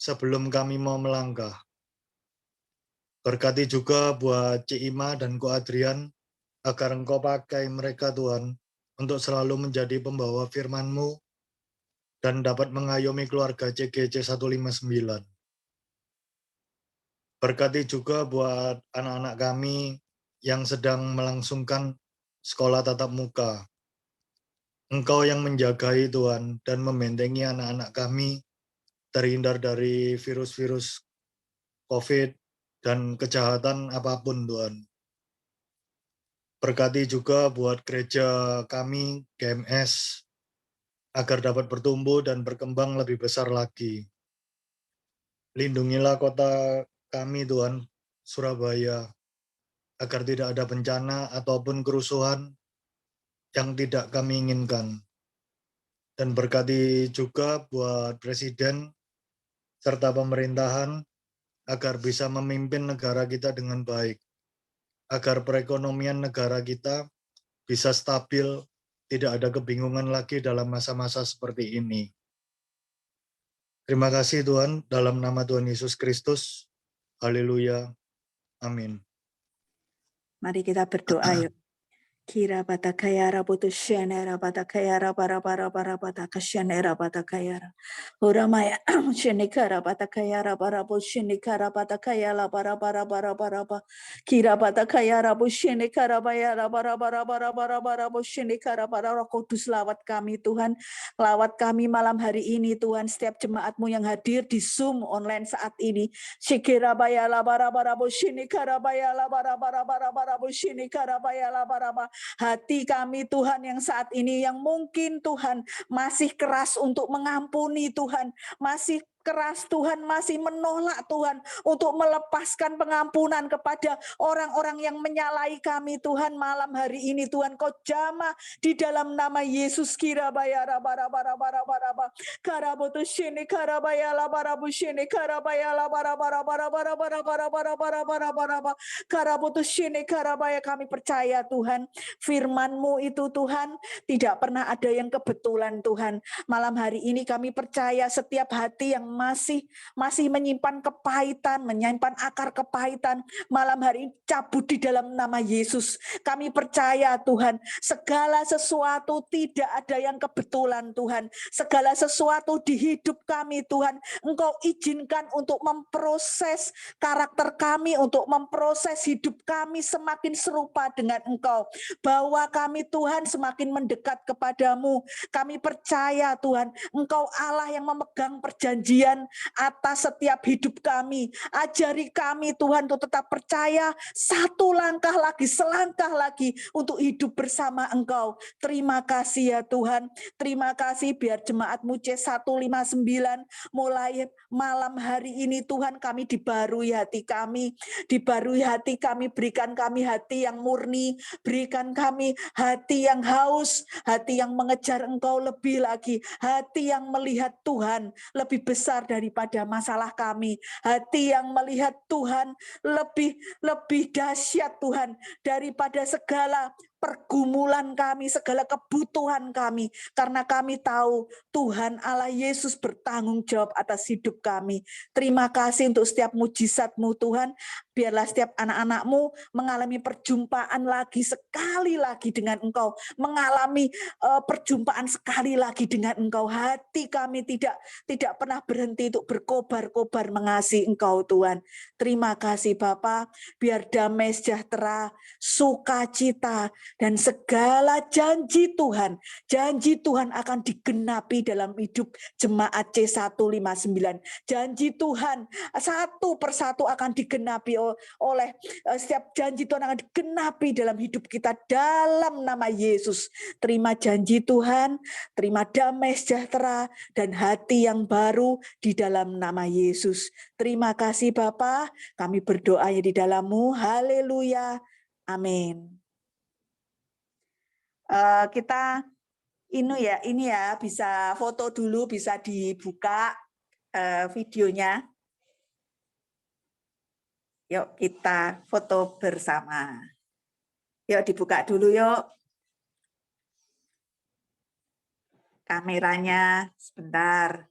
sebelum kami mau melangkah. Berkati juga buat Cik Ima dan Ko Adrian agar Engkau pakai mereka Tuhan untuk selalu menjadi pembawa firman-Mu dan dapat mengayomi keluarga CGC 159. Berkati juga buat anak-anak kami yang sedang melangsungkan sekolah tatap muka. Engkau yang menjagai Tuhan dan membentengi anak-anak kami terhindar dari virus-virus COVID dan kejahatan apapun Tuhan. Berkati juga buat gereja kami, GMS, agar dapat bertumbuh dan berkembang lebih besar lagi. Lindungilah kota kami Tuhan, Surabaya, agar tidak ada bencana ataupun kerusuhan yang tidak kami inginkan. Dan berkati juga buat Presiden serta pemerintahan agar bisa memimpin negara kita dengan baik, agar perekonomian negara kita bisa stabil, tidak ada kebingungan lagi dalam masa-masa seperti ini. Terima kasih Tuhan, dalam nama Tuhan Yesus Kristus. Haleluya. Amin. Mari kita berdoa yuk. Kira bata kayara putu shenera bata kayara para bata kashenera bata kayara. Uramaya shenikara bata kayara para bu shenikara bata kayala para kira bata kayara bu shenikara bayara para bu shenikara para Roh Kudus lawat kami Tuhan. Lawat kami malam hari ini Tuhan, setiap jemaat-Mu yang hadir di Zoom online saat ini. Shikira bayala para bu shenikara bayala para bu shenikara bayala para hati kami Tuhan yang saat ini yang mungkin Tuhan masih keras untuk mengampuni Tuhan, masih keras Tuhan, masih menolak Tuhan untuk melepaskan pengampunan kepada orang-orang yang menyalahi kami Tuhan. Malam hari ini Tuhan Kau jamah di dalam nama Yesus. Kira bayara bara karabotu shini karabayala barabu shini karabayala bara karabotu shini karabaya. Kami percaya Tuhan firman-Mu itu Tuhan tidak pernah ada yang kebetulan Tuhan. Malam hari ini kami percaya setiap hati yang masih menyimpan kepahitan, menyimpan akar kepahitan, malam hari ini cabut di dalam nama Yesus. Kami percaya Tuhan, segala sesuatu tidak ada yang kebetulan Tuhan. Segala sesuatu di hidup kami Tuhan, Engkau izinkan untuk memproses karakter kami, untuk memproses hidup kami semakin serupa dengan Engkau. Bahwa kami Tuhan semakin mendekat kepadamu. Kami percaya Tuhan, Engkau Allah yang memegang perjanjian atas setiap hidup kami. Ajari kami Tuhan untuk tetap percaya satu langkah lagi, selangkah lagi untuk hidup bersama Engkau. Terima kasih ya Tuhan. Terima kasih biar jemaat-Mu C159 mulai malam hari ini Tuhan kami dibarui hati kami. Dibarui hati kami, berikan kami hati yang murni, berikan kami hati yang haus, hati yang mengejar Engkau lebih lagi, hati yang melihat Tuhan lebih besar daripada masalah kami, hati yang melihat Tuhan lebih dahsyat Tuhan daripada segala pergumulan kami, segala kebutuhan kami, karena kami tahu Tuhan Allah Yesus bertanggung jawab atas hidup kami. Terima kasih untuk setiap mujizat-Mu Tuhan. Biarlah setiap anak-anak-Mu mengalami perjumpaan lagi, sekali lagi dengan Engkau, mengalami perjumpaan sekali lagi dengan Engkau. Hati kami tidak pernah berhenti untuk berkobar-kobar mengasihi Engkau Tuhan. Terima kasih Bapa, biar damai sejahtera, sukacita, Dan segala janji Tuhan akan digenapi dalam hidup jemaat C159. Janji Tuhan satu persatu akan digenapi oleh setiap janji Tuhan akan digenapi dalam hidup kita dalam nama Yesus. Terima janji Tuhan, terima damai sejahtera dan hati yang baru di dalam nama Yesus. Terima kasih Bapa, kami berdoanya di dalam-Mu. Haleluya. Amin. Kita ini ya bisa foto dulu, bisa dibuka videonya. Yuk kita foto bersama. Yuk dibuka dulu yuk. Kameranya sebentar.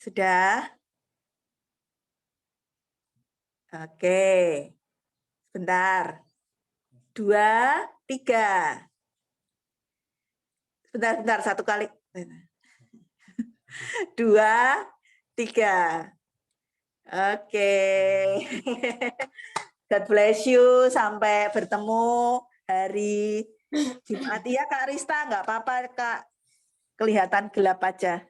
Sudah? Oke. Sebentar. 2, 3. Sebentar, satu kali. 2, 3. Oke. God bless you. Sampai bertemu hari Jumat. Ya Kak Rista, nggak apa-apa Kak. Kelihatan gelap aja.